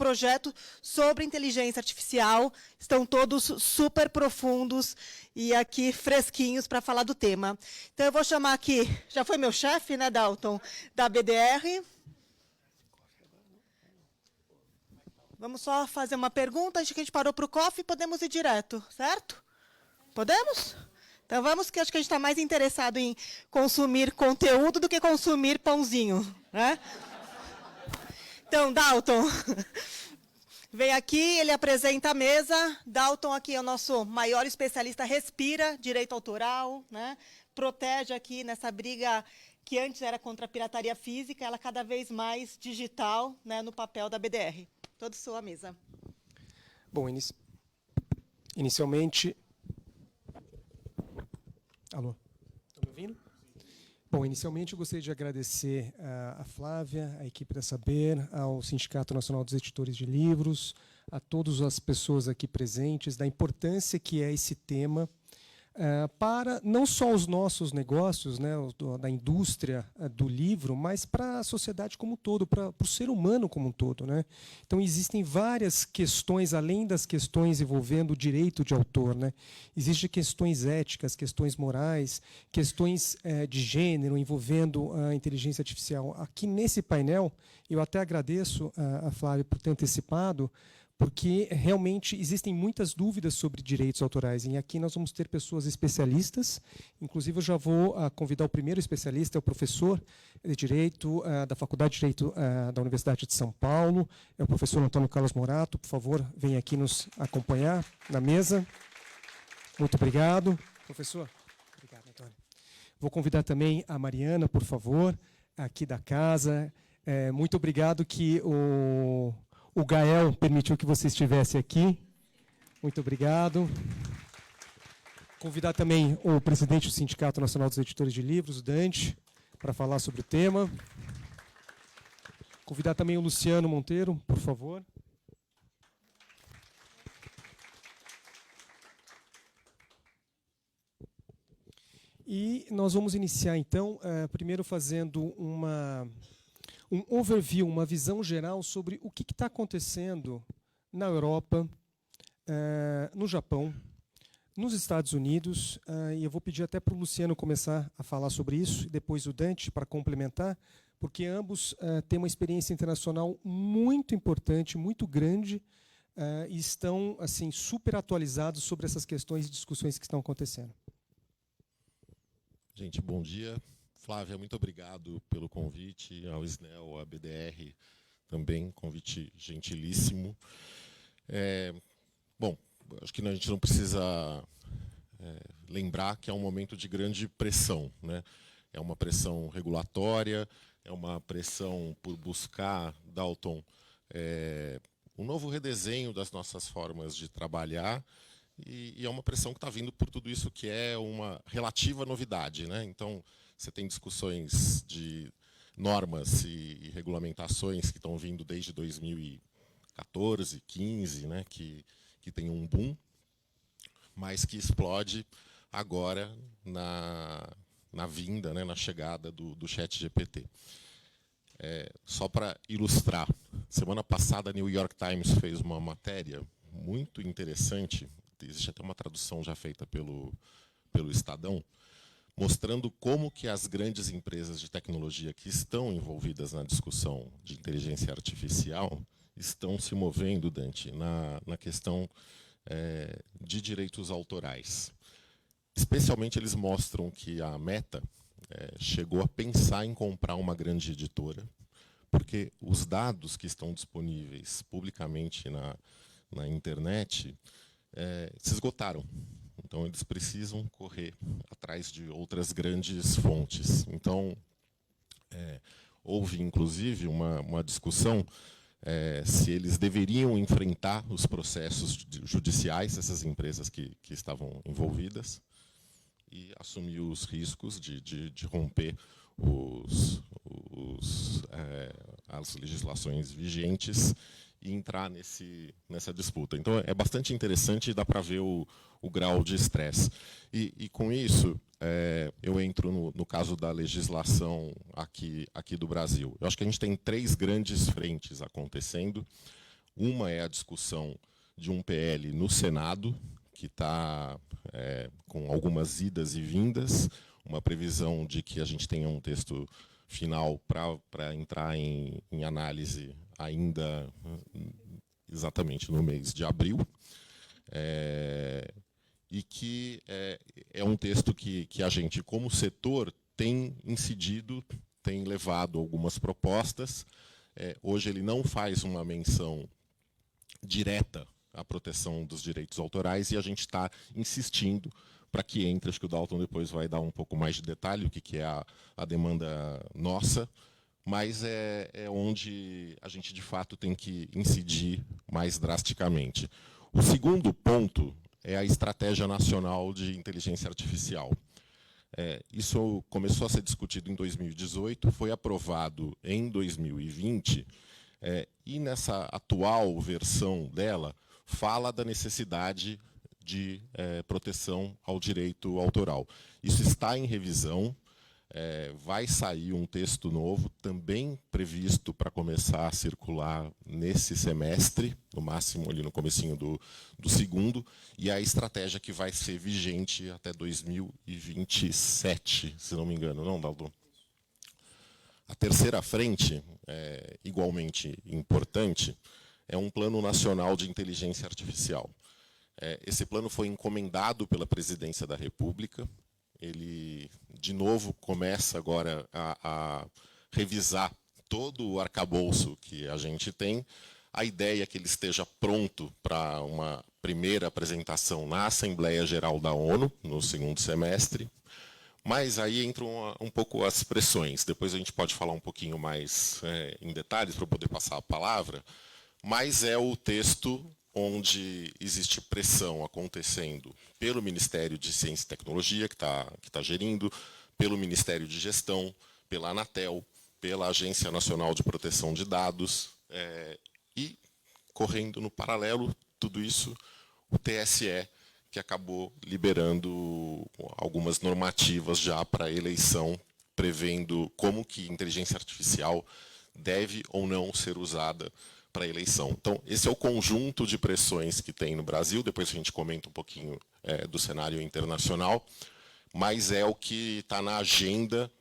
projeto sobre inteligência artificial. Estão todos super profundos e aqui fresquinhos para falar do tema. Então, eu vou chamar aqui, já foi meu chefe, né, Dalton, da BDR. Vamos só fazer uma pergunta, acho que a gente parou para o coffee, podemos ir direto, certo? Podemos? Então vamos, que acho que a gente está mais interessado em consumir conteúdo do que consumir pãozinho, né? Então, Dalton, vem aqui, ele apresenta a mesa. Dalton aqui é o nosso maior especialista, respira direito autoral, né? Protege aqui nessa briga que antes era contra a pirataria física, ela cada vez mais digital, né, no papel da BDR. Toda sua mesa. Bom, inicialmente... Alô, estão me ouvindo? Bom, inicialmente eu gostaria de agradecer a Flávia, a equipe da Saber, ao Sindicato Nacional dos Editores de Livros, a todas as pessoas aqui presentes, da importância que é esse tema para não só os nossos negócios, né, da indústria do livro, mas para a sociedade como um todo, para o ser humano como um todo, né? Então, existem várias questões, além das questões envolvendo o direito de autor, né? Existem questões éticas, questões morais, questões de gênero envolvendo a inteligência artificial. Aqui nesse painel, eu até agradeço a Flávia por ter antecipado, porque realmente existem muitas dúvidas sobre direitos autorais. E aqui nós vamos ter pessoas especialistas. Inclusive, eu já vou convidar o primeiro especialista, é o professor de Direito da Faculdade de Direito da Universidade de São Paulo, é o professor Antônio Carlos Morato. Por favor, venha aqui nos acompanhar na mesa. Muito obrigado. Professor. Obrigado, Antônio. Vou convidar também a Mariana, por favor, aqui da casa. Muito obrigado que o Gael permitiu que você estivesse aqui. Muito obrigado. Convidar também o presidente do Sindicato Nacional dos Editores de Livros, o Dante, para falar sobre o tema. Convidar também o Luciano Monteiro, por favor. E nós vamos iniciar, então, primeiro fazendo um overview, uma visão geral sobre o que está acontecendo na Europa, no Japão, nos Estados Unidos, e eu vou pedir até para o Luciano começar a falar sobre isso, e depois o Dante para complementar, porque ambos têm uma experiência internacional muito importante, muito grande, e estão assim super atualizados sobre essas questões e discussões que estão acontecendo. Gente, bom dia. Flávia, muito obrigado pelo convite, ao SNEL, à BDR também, convite gentilíssimo. Bom, acho que a gente não precisa lembrar que é um momento de grande pressão, né? É uma pressão regulatória, é uma pressão por buscar, Dalton, um novo redesenho das nossas formas de trabalhar, e é uma pressão que está vindo por tudo isso que é uma relativa novidade, né? Então, você tem discussões de normas e regulamentações que estão vindo desde 2014, 2015, né, que tem um boom, mas que explode agora na vinda, né, na chegada do ChatGPT. Só para ilustrar, semana passada a New York Times fez uma matéria muito interessante, existe até uma tradução já feita pelo Estadão, mostrando como que as grandes empresas de tecnologia que estão envolvidas na discussão de inteligência artificial estão se movendo, Dante, na questão de direitos autorais. Especialmente, eles mostram que a Meta chegou a pensar em comprar uma grande editora, porque os dados que estão disponíveis publicamente na internet se esgotaram. Então, eles precisam correr atrás de outras grandes fontes. Então, houve, inclusive, uma discussão se eles deveriam enfrentar os processos judiciais, essas empresas que estavam envolvidas, e assumir os riscos de romper as legislações vigentes e entrar nessa disputa. Então, é bastante interessante e dá para ver o grau de estresse. E com isso, eu entro no caso da legislação aqui do Brasil. Eu acho que a gente tem 3 grandes frentes acontecendo. Uma é a discussão de um PL no Senado, que está com algumas idas e vindas, uma previsão de que a gente tenha um texto final para entrar em análise ainda exatamente no mês de abril, e que é um texto que a gente, como setor, tem incidido, tem levado algumas propostas. Hoje ele não faz uma menção direta à proteção dos direitos autorais, e a gente está insistindo para que entre. Acho que o Dalton depois vai dar um pouco mais de detalhe, o que é a demanda nossa, mas é onde a gente, de fato, tem que incidir mais drasticamente. O segundo ponto é a Estratégia Nacional de Inteligência Artificial. Isso começou a ser discutido em 2018, foi aprovado em 2020, e nessa atual versão dela, fala da necessidade de proteção ao direito autoral. Isso está em revisão, vai sair um texto novo, também previsto para começar a circular nesse semestre, no máximo ali no comecinho do segundo, e a estratégia que vai ser vigente até 2027, se não me engano, não, Dalton? A terceira frente, igualmente importante, é um Plano Nacional de Inteligência Artificial. Esse plano foi encomendado pela Presidência da República. Ele, de novo, começa agora a revisar todo o arcabouço que a gente tem. A ideia é que ele esteja pronto para uma primeira apresentação na Assembleia Geral da ONU, no segundo semestre. Mas aí entram um pouco as pressões. Depois a gente pode falar um pouquinho mais em detalhes para eu poder passar a palavra. Mas é o texto onde existe pressão acontecendo pelo Ministério de Ciência e Tecnologia, que tá gerindo, pelo Ministério de Gestão, pela Anatel, pela Agência Nacional de Proteção de Dados, e, correndo no paralelo, tudo isso, o TSE, que acabou liberando algumas normativas já para a eleição, prevendo como que inteligência artificial deve ou não ser usada para a eleição. Então, esse é o conjunto de pressões que tem no Brasil. Depois a gente comenta um pouquinho do cenário internacional, mas é o que está na agenda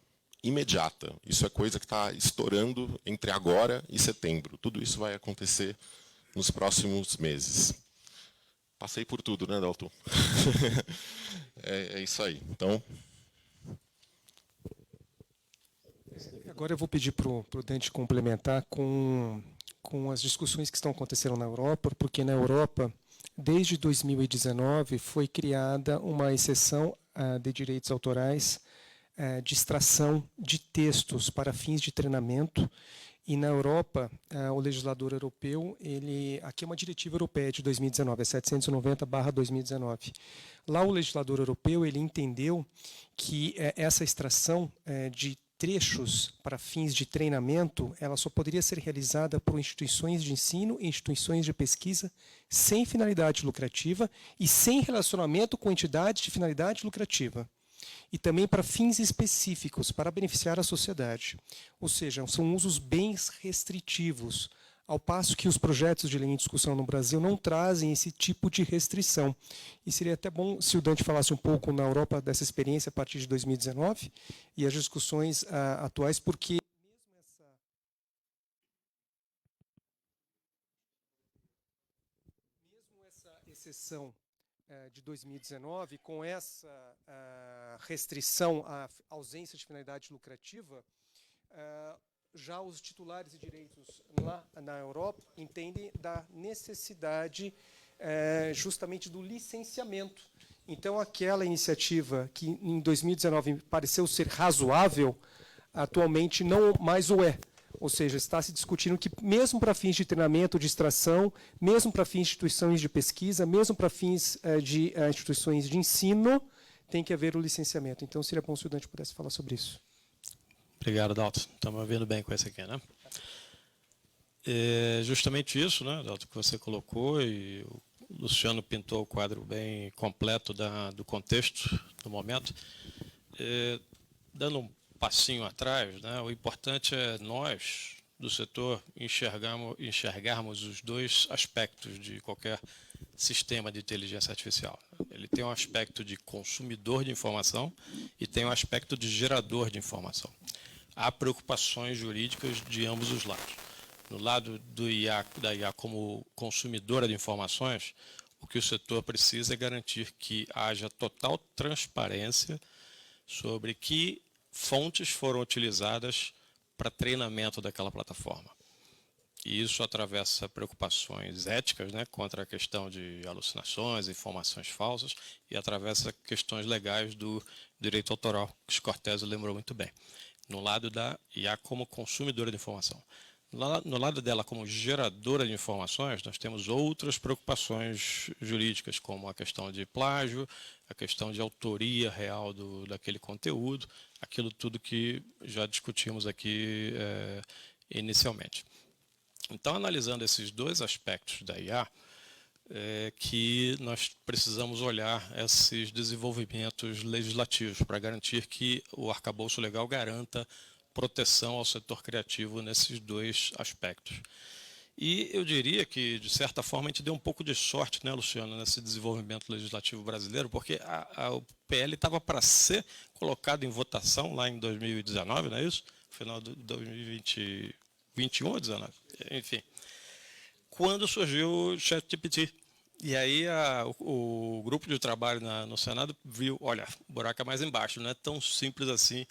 imediata. Isso é coisa que está estourando entre agora e setembro. Tudo isso vai acontecer nos próximos meses. Passei por tudo, né, Dalton? É isso aí. Então, agora eu vou pedir para o Dante complementar com as discussões que estão acontecendo na Europa, porque na Europa, desde 2019, foi criada uma exceção de direitos autorais de extração de textos para fins de treinamento. E na Europa, o legislador europeu, aqui é uma diretiva europeia de 2019, é 790/2019. Lá o legislador europeu ele entendeu que essa extração de trechos para fins de treinamento, ela só poderia ser realizada por instituições de ensino e instituições de pesquisa sem finalidade lucrativa e sem relacionamento com entidades de finalidade lucrativa. E também para fins específicos, para beneficiar a sociedade. Ou seja, são usos bem restritivos, ao passo que os projetos de lei em discussão no Brasil não trazem esse tipo de restrição. E seria até bom se o Dante falasse um pouco na Europa dessa experiência a partir de 2019 e as discussões atuais, porque mesmo essa exceção de 2019, com essa restrição à ausência de finalidade lucrativa, já os titulares de direitos lá na Europa entendem da necessidade justamente do licenciamento. Então, aquela iniciativa que em 2019 pareceu ser razoável, atualmente não mais o é. Ou seja, está se discutindo que, mesmo para fins de treinamento, de extração, mesmo para fins de instituições de pesquisa, mesmo para fins de instituições de ensino, tem que haver o licenciamento. Então, seria bom se o Dante pudesse falar sobre isso. Obrigado, Dalton. Estamos ouvindo bem com esse aqui, né? É justamente isso, né, Dalton, que você colocou, e o Luciano pintou o quadro bem completo do contexto do momento. Dando um passinho atrás, né, o importante é nós, do setor enxergarmos os dois aspectos de qualquer sistema de inteligência artificial. Ele tem um aspecto de consumidor de informação e tem um aspecto de gerador de informação. Há preocupações jurídicas de ambos os lados. No lado da IA como consumidora de informações, o que o setor precisa é garantir que haja total transparência sobre que fontes foram utilizadas para treinamento daquela plataforma. E isso atravessa preocupações éticas, né, contra a questão de alucinações, informações falsas, e atravessa questões legais do direito autoral, que Scortese lembrou muito bem. No lado da IA como consumidora de informação. No lado dela como geradora de informações, nós temos outras preocupações jurídicas, como a questão de plágio, a questão de autoria real daquele conteúdo, aquilo tudo que já discutimos aqui inicialmente. Então, analisando esses dois aspectos da IA, que nós precisamos olhar esses desenvolvimentos legislativos para garantir que o arcabouço legal garanta proteção ao setor criativo nesses dois aspectos. E eu diria que, de certa forma, a gente deu um pouco de sorte, né, Luciano, nesse desenvolvimento legislativo brasileiro, porque o PL estava para ser colocado em votação lá em 2019, não é isso? Final de 2021 ou 2019? Enfim. Quando surgiu o ChatGPT. E aí o grupo de trabalho no Senado viu, olha, o buraco é mais embaixo, não é tão simples assim.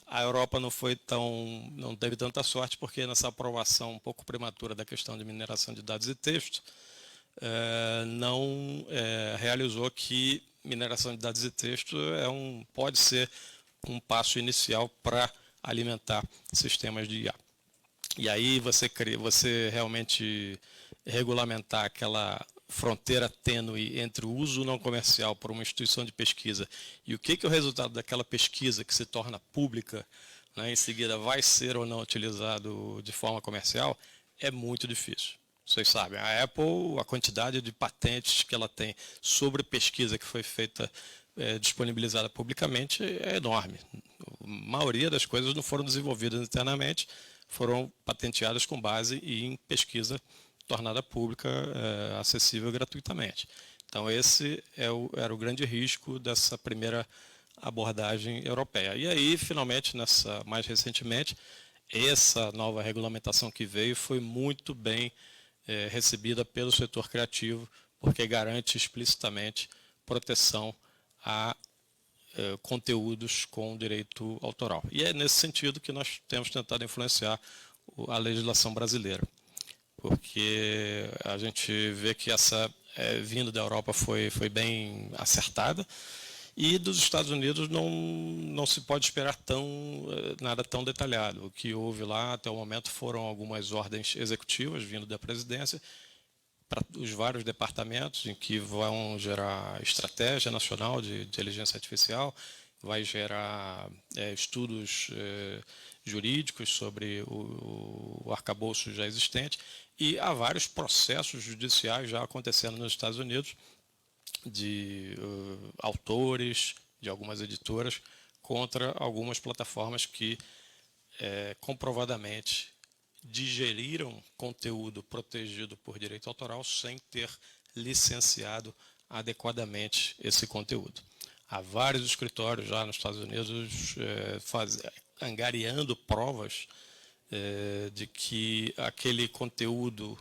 A Europa não teve tanta sorte, porque nessa aprovação um pouco prematura da questão de mineração de dados e texto, não realizou que mineração de dados e texto pode ser um passo inicial para alimentar sistemas de IA. E aí você realmente regulamentar aquela fronteira tênue entre o uso não comercial por uma instituição de pesquisa e o que é o resultado daquela pesquisa que se torna pública, né, em seguida vai ser ou não utilizado de forma comercial, é muito difícil. Vocês sabem, a Apple, a quantidade de patentes que ela tem sobre pesquisa que foi feita, disponibilizada publicamente, é enorme. A maioria das coisas não foram desenvolvidas internamente, foram patenteadas com base em pesquisa tornada pública, acessível gratuitamente. Então, esse era o grande risco dessa primeira abordagem europeia. E aí, finalmente, mais recentemente, essa nova regulamentação que veio foi muito bem recebida pelo setor criativo, porque garante explicitamente proteção a conteúdos com direito autoral. E é nesse sentido que nós temos tentado influenciar a legislação brasileira, porque a gente vê que essa vinda da Europa foi bem acertada, e dos Estados Unidos não se pode esperar nada tão detalhado. O que houve lá até o momento foram algumas ordens executivas vindo da presidência para os vários departamentos, em que vão gerar estratégia nacional de inteligência artificial, vai gerar estudos jurídicos sobre o arcabouço já existente, e há vários processos judiciais já acontecendo nos Estados Unidos de autores, de algumas editoras, contra algumas plataformas que comprovadamente digeriram conteúdo protegido por direito autoral sem ter licenciado adequadamente esse conteúdo. Há vários escritórios já nos Estados Unidos angariando provas de que aquele conteúdo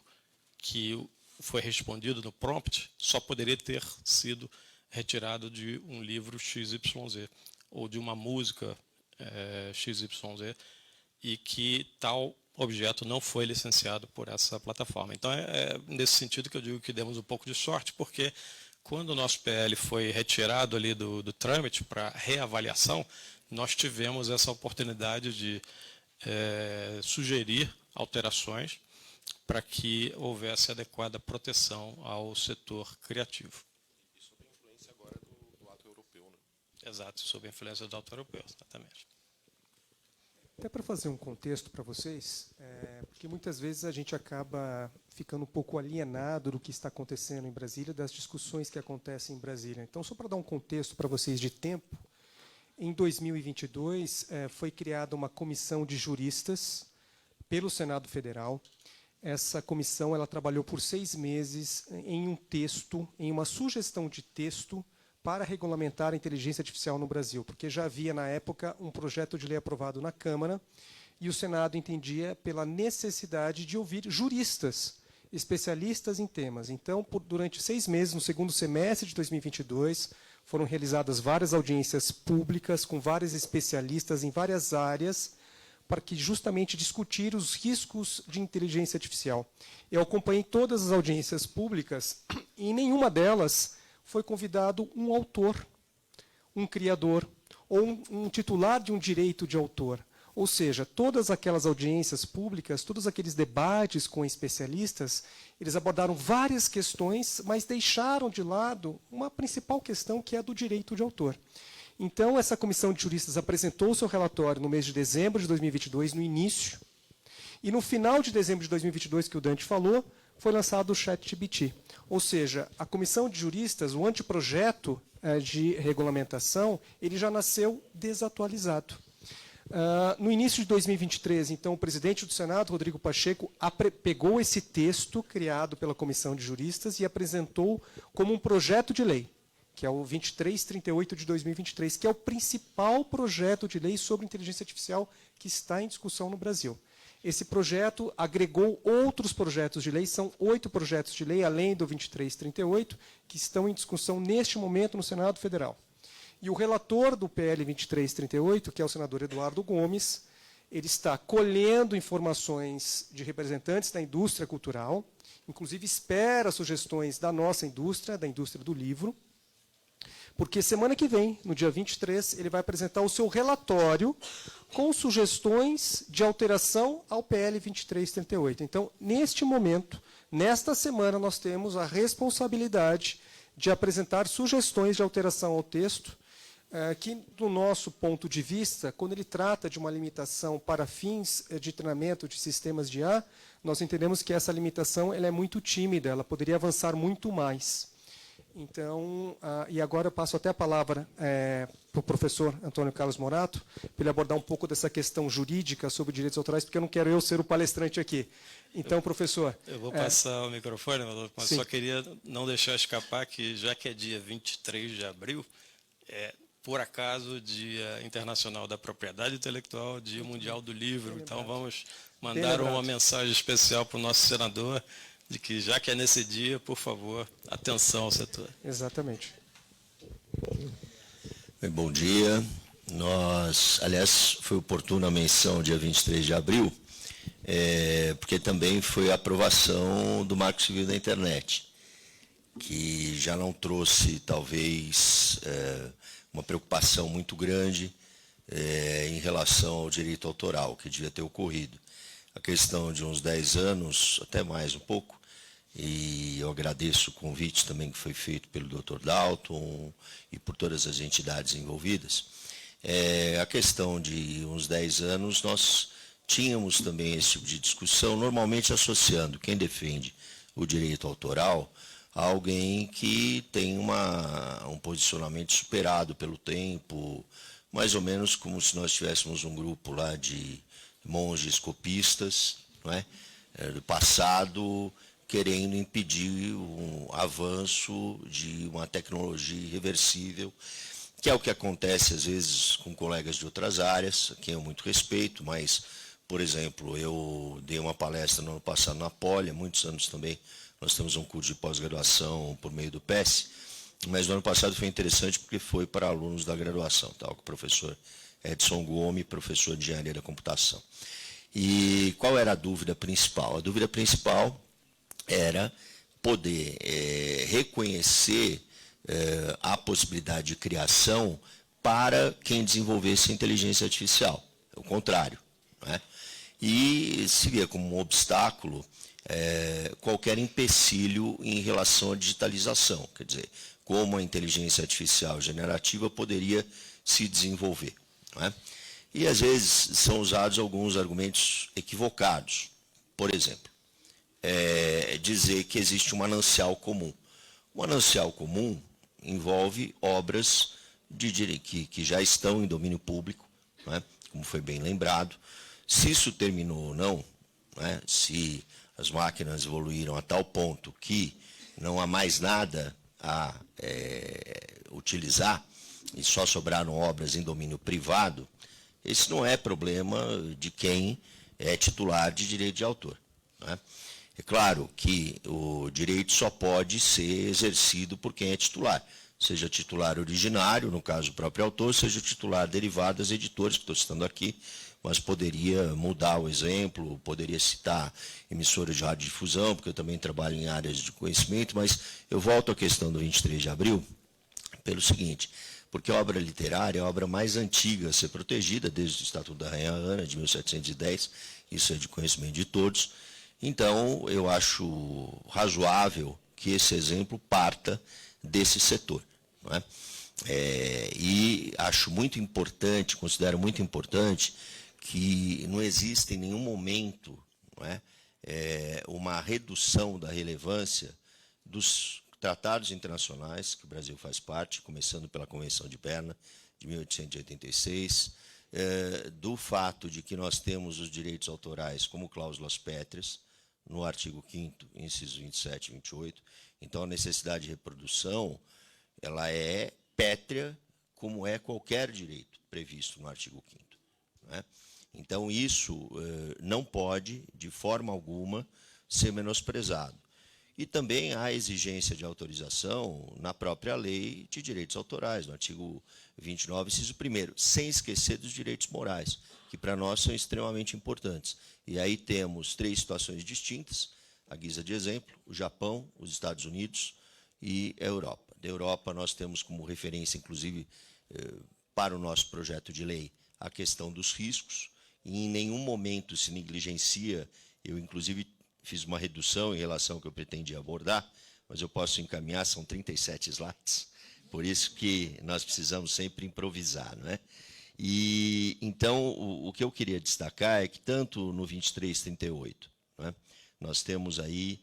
que foi respondido no prompt só poderia ter sido retirado de um livro XYZ ou de uma música XYZ, e que tal objeto não foi licenciado por essa plataforma. Então, é nesse sentido que eu digo que demos um pouco de sorte, porque quando o nosso PL foi retirado ali do trâmite para reavaliação, nós tivemos essa oportunidade de sugerir alterações para que houvesse adequada proteção ao setor criativo. E sob a influência agora do ato europeu, né? Exato, sob a influência do ato europeu, exatamente. Até para fazer um contexto para vocês, porque muitas vezes a gente acaba ficando um pouco alienado do que está acontecendo em Brasília, das discussões que acontecem em Brasília. Então, só para dar um contexto para vocês de tempo, em 2022 foi criada uma comissão de juristas pelo Senado Federal. Essa comissão ela trabalhou por 6 meses em um texto, em uma sugestão de texto para regulamentar a inteligência artificial no Brasil, porque já havia, na época, um projeto de lei aprovado na Câmara e o Senado entendia pela necessidade de ouvir juristas, especialistas em temas. Então, durante 6 meses, no segundo semestre de 2022, foram realizadas várias audiências públicas com vários especialistas em várias áreas para que justamente discutir os riscos de inteligência artificial. Eu acompanhei todas as audiências públicas e em nenhuma delas foi convidado um autor, um criador ou um titular de um direito de autor. Ou seja, todas aquelas audiências públicas, todos aqueles debates com especialistas, eles abordaram várias questões, mas deixaram de lado uma principal questão, que é a do direito de autor. Então, essa comissão de juristas apresentou o seu relatório no mês de dezembro de 2022, no início, e no final de dezembro de 2022, que o Dante falou, foi lançado o ChatGPT. Ou seja, a comissão de juristas, o anteprojeto de regulamentação, ele já nasceu desatualizado. No início de 2023, então, o presidente do Senado, Rodrigo Pacheco, pegou esse texto criado pela comissão de juristas e apresentou como um projeto de lei, que é o 2338 de 2023, que é o principal projeto de lei sobre inteligência artificial que está em discussão no Brasil. Esse projeto agregou outros projetos de lei, são 8 projetos de lei, além do 2338, que estão em discussão neste momento no Senado Federal. E o relator do PL 2338, que é o senador Eduardo Gomes, ele está colhendo informações de representantes da indústria cultural, inclusive espera sugestões da nossa indústria, da indústria do livro, porque semana que vem, no dia 23, ele vai apresentar o seu relatório com sugestões de alteração ao PL 2338. Então, neste momento, nesta semana, nós temos a responsabilidade de apresentar sugestões de alteração ao texto, que, do nosso ponto de vista, quando ele trata de uma limitação para fins de treinamento de sistemas de IA, nós entendemos que essa limitação ela é muito tímida, ela poderia avançar muito mais. Então, e agora eu passo até a palavra para o professor Antônio Carlos Morato, para ele abordar um pouco dessa questão jurídica sobre direitos autorais, porque eu não quero eu ser o palestrante aqui. Então, professor... Eu vou passar o microfone, mas sim. Só queria não deixar escapar que, já que é dia 23 de abril, por acaso, Dia Internacional da Propriedade Intelectual, Dia Mundial do Livro. Então, vamos mandar uma mensagem especial para o nosso senador, de que, já que é nesse dia, por favor, atenção ao setor. Exatamente. Bem, bom dia. Aliás, foi oportuna a menção, dia 23 de abril, porque também foi a aprovação do Marco Civil da Internet, que já não trouxe, talvez, uma preocupação muito grande em relação ao direito autoral, que devia ter ocorrido. A questão de uns 10 anos, até mais um pouco, e eu agradeço o convite também que foi feito pelo Dr. Dalton e por todas as entidades envolvidas. A questão de uns 10 anos, nós tínhamos também esse tipo de discussão, normalmente associando quem defende o direito autoral a alguém que tem um posicionamento superado pelo tempo, mais ou menos como se nós tivéssemos um grupo lá de monges copistas, não é? Do passado, querendo impedir um avanço de uma tecnologia irreversível, que é o que acontece às vezes com colegas de outras áreas, a quem eu muito respeito, mas, por exemplo, eu dei uma palestra no ano passado na Poli, há muitos anos também, nós temos um curso de pós-graduação por meio do PES, mas no ano passado foi interessante porque foi para alunos da graduação, com o professor Edson Gomes, professor de Engenharia da Computação. E qual era a dúvida principal? A dúvida principal era poder reconhecer a possibilidade de criação para quem desenvolvesse inteligência artificial, o contrário, né? E se via como um obstáculo qualquer empecilho em relação à digitalização, quer dizer, como a inteligência artificial generativa poderia se desenvolver, não é? E às vezes são usados alguns argumentos equivocados. Por exemplo, dizer que existe um manancial comum. O manancial comum envolve obras que já estão em domínio público, não é? Como foi bem lembrado. Se isso terminou ou não, né? Se as máquinas evoluíram a tal ponto que não há mais nada a utilizar e só sobraram obras em domínio privado, esse não é problema de quem é titular de direito de autor, né? É claro que o direito só pode ser exercido por quem é titular, seja titular originário, no caso o próprio autor, seja titular derivado das editoras, que estou citando aqui, mas poderia mudar o exemplo, poderia citar emissoras de radiodifusão, porque eu também trabalho em áreas de conhecimento, mas eu volto à questão do 23 de abril pelo seguinte, porque a obra literária é a obra mais antiga a ser protegida, desde o Estatuto da Rainha Ana, de 1710, isso é de conhecimento de todos. Então, eu acho razoável que esse exemplo parta desse setor, não é? E acho muito importante, considero muito importante, que não existe em nenhum momento, não é, uma redução da relevância dos tratados internacionais que o Brasil faz parte, começando pela Convenção de Berna, de 1886, do fato de que nós temos os direitos autorais como cláusulas pétreas, no artigo 5º, incisos 27 e 28. Então, a necessidade de reprodução ela é pétrea, como é qualquer direito previsto no artigo 5º, né? Então, isso não pode, de forma alguma, ser menosprezado. E também há exigência de autorização na própria lei de direitos autorais, no artigo 29, inciso 1º, sem esquecer dos direitos morais, que para nós são extremamente importantes. E aí temos 3 situações distintas, à guisa de exemplo, o Japão, os Estados Unidos e a Europa. Da Europa nós temos como referência, inclusive, para o nosso projeto de lei, a questão dos riscos, e em nenhum momento se negligencia, eu inclusive fiz uma redução em relação ao que eu pretendia abordar, mas eu posso encaminhar, são 37 slides, por isso que nós precisamos sempre improvisar, não é? E, então, o que eu queria destacar é que tanto no 2338, não é, nós temos aí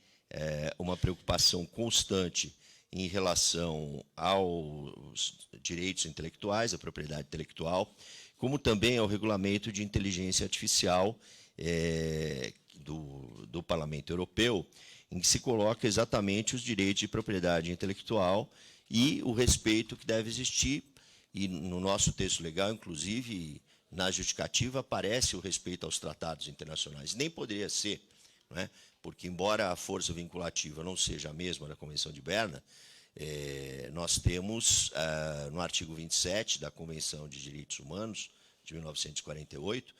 uma preocupação constante em relação aos direitos intelectuais, à propriedade intelectual, como também ao regulamento de inteligência artificial do Parlamento Europeu, em que se coloca exatamente os direitos de propriedade intelectual e o respeito que deve existir. E no nosso texto legal, inclusive, na justificativa, aparece o respeito aos tratados internacionais. Nem poderia ser, não é? Porque, embora a força vinculativa não seja a mesma da Convenção de Berna, nós temos, no artigo 27 da Convenção de Direitos Humanos, de 1948,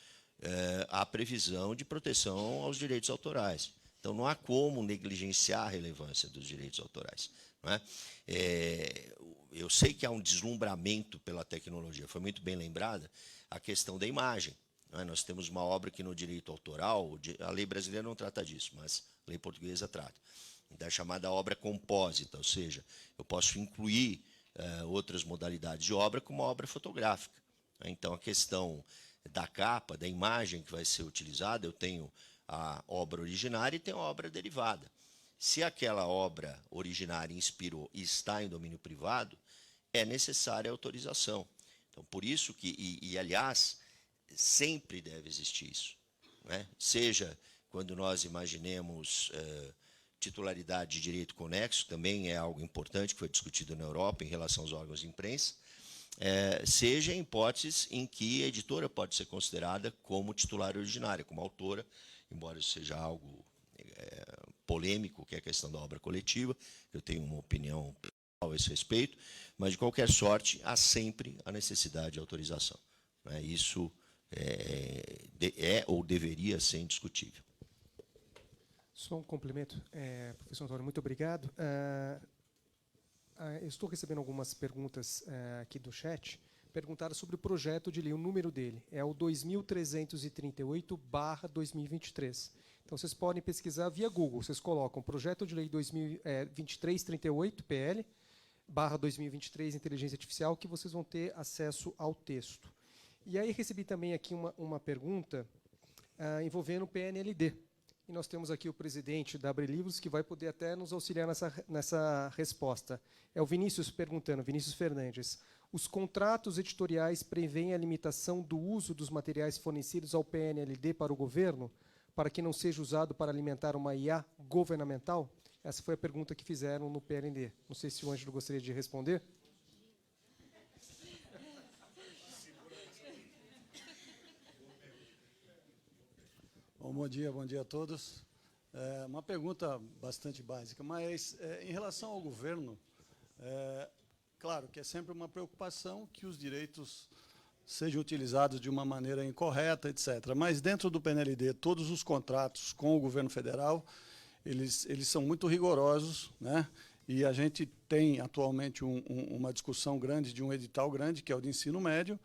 a previsão de proteção aos direitos autorais. Então, não há como negligenciar a relevância dos direitos autorais, não é? Eu sei que há um deslumbramento pela tecnologia, foi muito bem lembrada a questão da imagem, não é? Nós temos uma obra que no direito autoral, a lei brasileira não trata disso, mas a lei portuguesa trata, da chamada obra compósita, ou seja, eu posso incluir outras modalidades de obra como a obra fotográfica. Então, a questão da capa, da imagem que vai ser utilizada, eu tenho a obra originária e tenho a obra derivada. Se aquela obra originária inspirou e está em domínio privado, é necessária a autorização. Então, por isso que, aliás, sempre deve existir isso, não é? Seja quando nós imaginemos titularidade de direito conexo, também é algo importante que foi discutido na Europa em relação aos órgãos de imprensa, seja em hipóteses em que a editora pode ser considerada como titular originária, como autora, embora isso seja algo polêmico, que é a questão da obra coletiva, eu tenho uma opinião a esse respeito, mas, de qualquer sorte, há sempre a necessidade de autorização, né? Isso ou deveria ser indiscutível. Só um complemento, professor Antônio, muito obrigado. Eu estou recebendo algumas perguntas aqui do chat. Perguntaram sobre o projeto de lei, o número dele. É o 2338/2023. Então, vocês podem pesquisar via Google. Vocês colocam projeto de lei 2338, PL, /2023, inteligência artificial, que vocês vão ter acesso ao texto. E aí recebi também aqui uma pergunta envolvendo o PNLD. E nós temos aqui o presidente da Abre Livros, que vai poder até nos auxiliar nessa resposta. É o Vinícius perguntando, Vinícius Fernandes. Os contratos editoriais prevêem a limitação do uso dos materiais fornecidos ao PNLD para o governo? para que não seja usado para alimentar uma IA governamental? Essa foi a pergunta que fizeram no PND. Não sei se o Ângelo gostaria de responder. Bom dia a todos. Uma pergunta bastante básica, mas em relação ao governo, claro que é sempre uma preocupação que os direitos sejam utilizados de uma maneira incorreta, etc. Mas dentro do PNLD, todos os contratos com o governo federal, eles são muito rigorosos, né? E a gente tem atualmente uma discussão grande de um edital grande, que é o de ensino médio,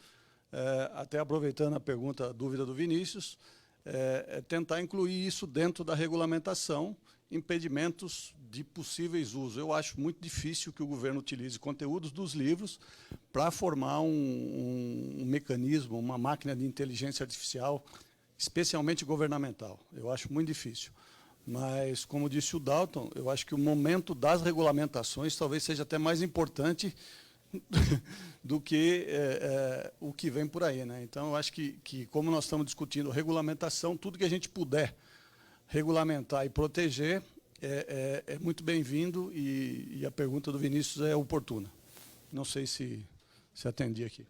até aproveitando a dúvida do Vinícius, tentar incluir isso dentro da regulamentação, impedimentos de possíveis usos. Eu acho muito difícil que o governo utilize conteúdos dos livros para formar um mecanismo, uma máquina de inteligência artificial, especialmente governamental. Eu acho muito difícil. Mas, como disse o Dalton, eu acho que o momento das regulamentações talvez seja até mais importante do que o que vem por aí, né? Então, eu acho que como nós estamos discutindo regulamentação, tudo que a gente puder regulamentar e proteger é muito bem-vindo, e a pergunta do Vinícius é oportuna. Não sei se atendi aqui.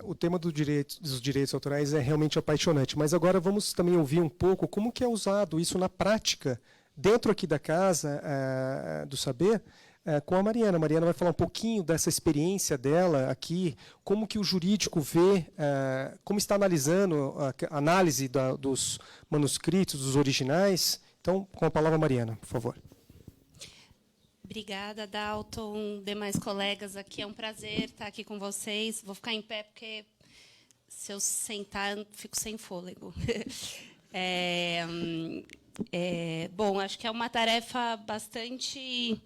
O tema dos direitos autorais é realmente apaixonante, mas agora vamos também ouvir um pouco como que é usado isso na prática, dentro aqui da Casa do Saber, com a Mariana. A Mariana vai falar um pouquinho dessa experiência dela aqui, como que o jurídico vê, como está analisando a análise dos manuscritos, dos originais. Então, com a palavra, Mariana, por favor. Obrigada, Dalton, demais colegas. Aqui é um prazer estar aqui com vocês. Vou ficar em pé, porque se eu sentar, eu fico sem fôlego. Bom, acho que é uma tarefa bastante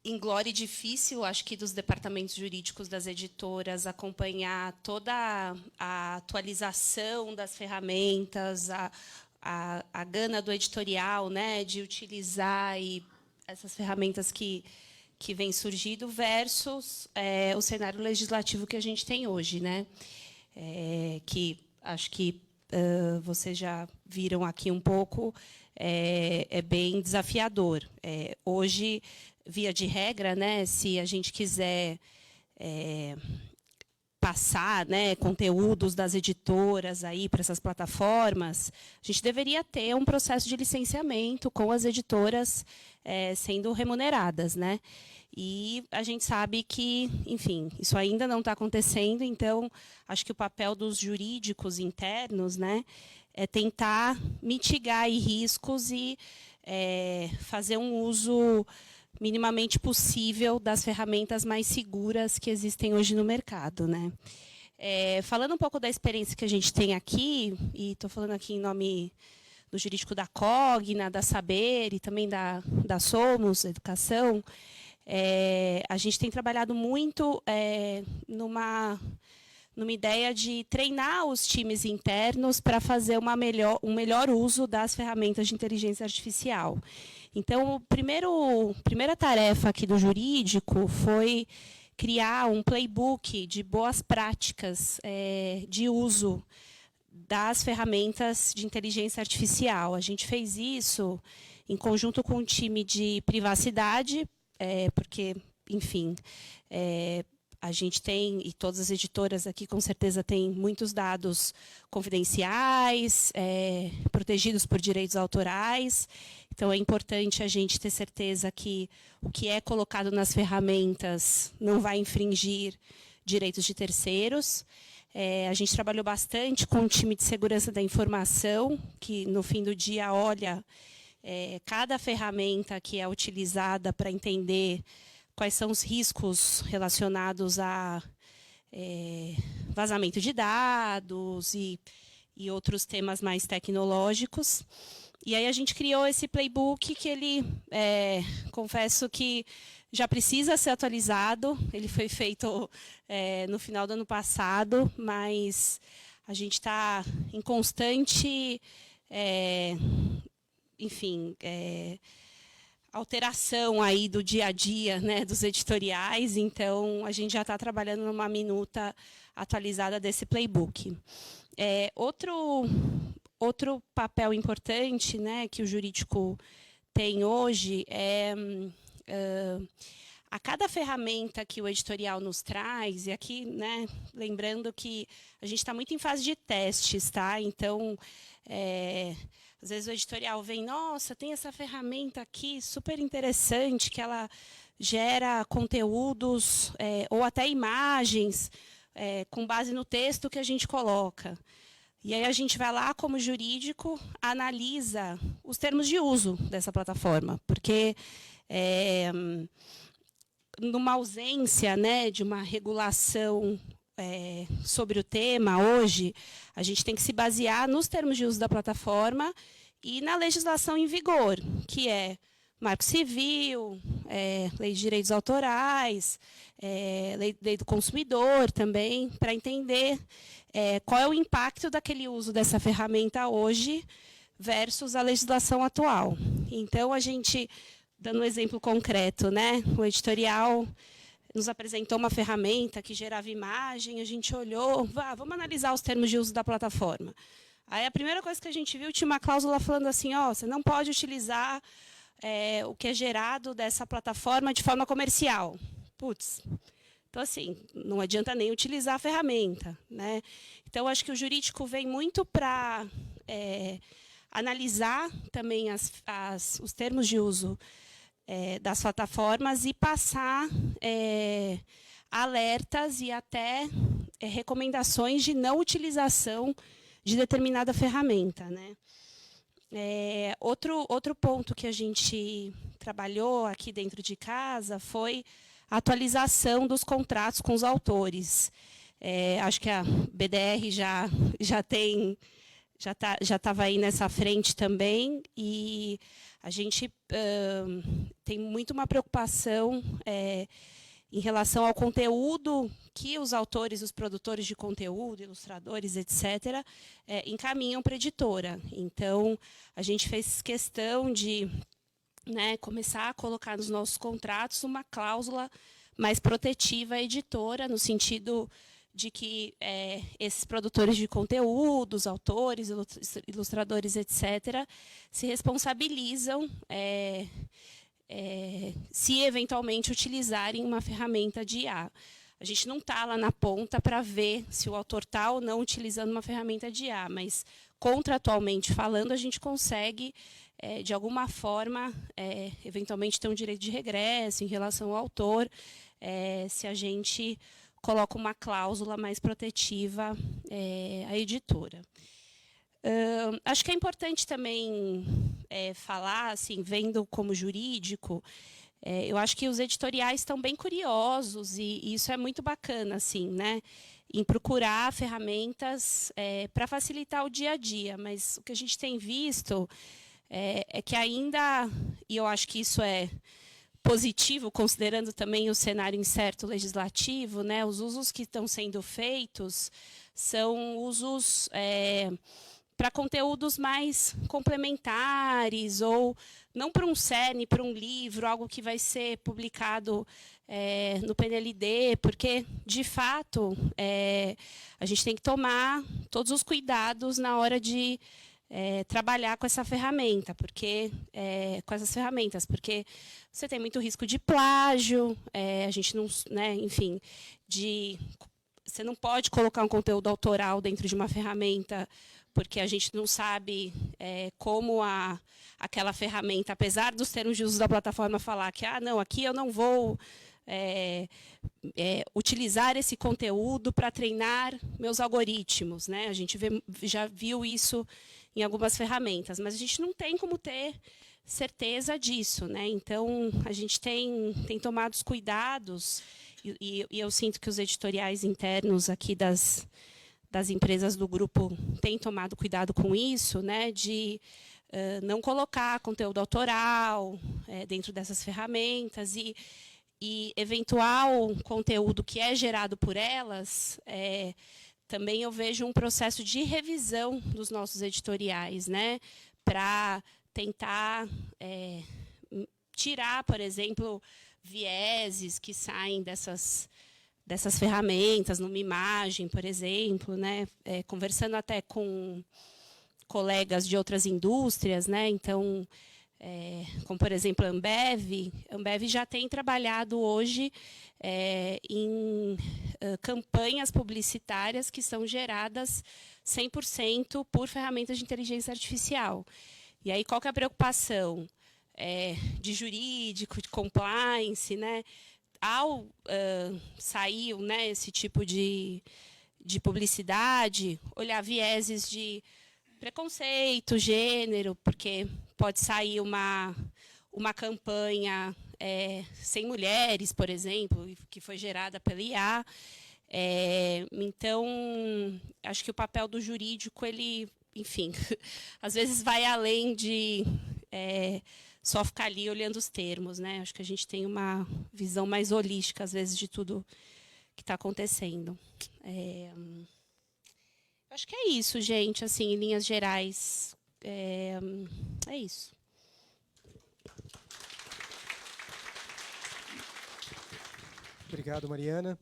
inglória e difícil, acho que dos departamentos jurídicos das editoras, acompanhar toda a atualização das ferramentas, a gana do editorial, né, de utilizar essas ferramentas que vêm surgindo versus o cenário legislativo que a gente tem hoje, né? Que acho que vocês já viram aqui um pouco, é bem desafiador. Hoje, via de regra, né, se a gente quiser passar, né, conteúdos das editoras aí para essas plataformas, a gente deveria ter um processo de licenciamento com as editoras sendo remuneradas, né? E a gente sabe que, enfim, isso ainda não está acontecendo. Então, acho que o papel dos jurídicos internos, né, é tentar mitigar aí riscos e fazer um uso minimamente possível das ferramentas mais seguras que existem hoje no mercado, né? Falando um pouco da experiência que a gente tem aqui, e estou falando aqui em nome do jurídico da Cogna, da Saber e também da Somos Educação, a gente tem trabalhado muito numa ideia de treinar os times internos para fazer um melhor uso das ferramentas de inteligência artificial. Então, a primeira tarefa aqui do jurídico foi criar um playbook de boas práticas de uso das ferramentas de inteligência artificial. A gente fez isso em conjunto com um time de privacidade, porque, enfim, a gente tem, e todas as editoras aqui com certeza têm muitos dados confidenciais, protegidos por direitos autorais. Então, é importante a gente ter certeza que o que é colocado nas ferramentas não vai infringir direitos de terceiros. A gente trabalhou bastante com o time de segurança da informação, que, no fim do dia, olha cada ferramenta que é utilizada para entender quais são os riscos relacionados a vazamento de dados e outros temas mais tecnológicos. E aí a gente criou esse playbook que ele, confesso que já precisa ser atualizado. Ele foi feito no final do ano passado, mas a gente está em constante, enfim, alteração aí do dia a dia, né, dos editoriais, então a gente já está trabalhando numa minuta atualizada desse playbook. Outro papel importante, né, que o jurídico tem hoje é a cada ferramenta que o editorial nos traz, e aqui, né, lembrando que a gente está muito em fase de testes, tá? Então, às vezes o editorial vem, nossa, tem essa ferramenta aqui super interessante, que ela gera conteúdos ou até imagens com base no texto que a gente coloca. E aí a gente vai lá, como jurídico, analisa os termos de uso dessa plataforma, porque numa ausência, né, de uma regulação sobre o tema hoje, a gente tem que se basear nos termos de uso da plataforma e na legislação em vigor, que é Marco Civil, Lei de Direitos Autorais, lei do Consumidor também, para entender qual é o impacto daquele uso dessa ferramenta hoje versus a legislação atual. Então, a gente, dando um exemplo concreto, né, o editorial nos apresentou uma ferramenta que gerava imagem, a gente olhou, vamos analisar os termos de uso da plataforma. Aí a primeira coisa que a gente viu, tinha uma cláusula falando assim, você não pode utilizar o que é gerado dessa plataforma de forma comercial. Putz, então assim, não adianta nem utilizar a ferramenta, né? Então, acho que o jurídico vem muito para analisar também os termos de uso das plataformas e passar alertas e até recomendações de não utilização de determinada ferramenta, né? Outro ponto que a gente trabalhou aqui dentro de casa foi a atualização dos contratos com os autores. Acho que a BDR já estava aí nessa frente também, e a gente tem muito uma preocupação em relação ao conteúdo que os autores, os produtores de conteúdo, ilustradores, etc., encaminham para a editora. Então, a gente fez questão de começar a colocar nos nossos contratos uma cláusula mais protetiva à editora, no sentido de que esses produtores de conteúdos, autores, ilustradores, etc., se responsabilizam se eventualmente utilizarem uma ferramenta de IA. A gente não está lá na ponta para ver se o autor está ou não utilizando uma ferramenta de IA, mas, contratualmente falando, a gente consegue, de alguma forma, eventualmente ter um direito de regresso em relação ao autor, se a gente coloca uma cláusula mais protetiva à editora. Acho que é importante também falar, assim, vendo como jurídico, eu acho que os editoriais estão bem curiosos, e isso é muito bacana, assim, né, em procurar ferramentas para facilitar o dia a dia. Mas o que a gente tem visto é que ainda, e eu acho que isso é positivo, considerando também o cenário incerto legislativo, né, os usos que estão sendo feitos são usos para conteúdos mais complementares, ou não para um cerne, para um livro, algo que vai ser publicado no PNLD, porque, de fato, a gente tem que tomar todos os cuidados na hora de trabalhar com essa ferramenta, com essas ferramentas, porque você tem muito risco de plágio, a gente não, né, enfim, você não pode colocar um conteúdo autoral dentro de uma ferramenta, porque a gente não sabe como aquela ferramenta, apesar dos termos de uso da plataforma falar que, não, aqui eu não vou utilizar esse conteúdo para treinar meus algoritmos, né? A gente já viu isso em algumas ferramentas, mas a gente não tem como ter certeza disso, né? Então, a gente tem tomado os cuidados, e eu sinto que os editoriais internos aqui das empresas do grupo têm tomado cuidado com isso, né, de não colocar conteúdo autoral dentro dessas ferramentas, e eventual conteúdo que é gerado por elas, também eu vejo um processo de revisão dos nossos editoriais, né, para tentar tirar, por exemplo, vieses que saem dessas ferramentas, numa imagem, por exemplo, né? Conversando até com colegas de outras indústrias, né? Então, como por exemplo a Ambev já tem trabalhado hoje em campanhas publicitárias que são geradas 100% por ferramentas de inteligência artificial. E aí qual que é a preocupação de jurídico, de compliance, né? Ao sair, né, esse tipo de publicidade, olhar vieses de preconceito, gênero, porque pode sair uma campanha sem mulheres, por exemplo, que foi gerada pela IA. Então, acho que o papel do jurídico, ele, enfim, às vezes vai além de só ficar ali olhando os termos, né? Acho que a gente tem uma visão mais holística, às vezes, de tudo que está acontecendo. Acho que é isso, gente, assim, em linhas gerais. É isso. Obrigado, Mariana.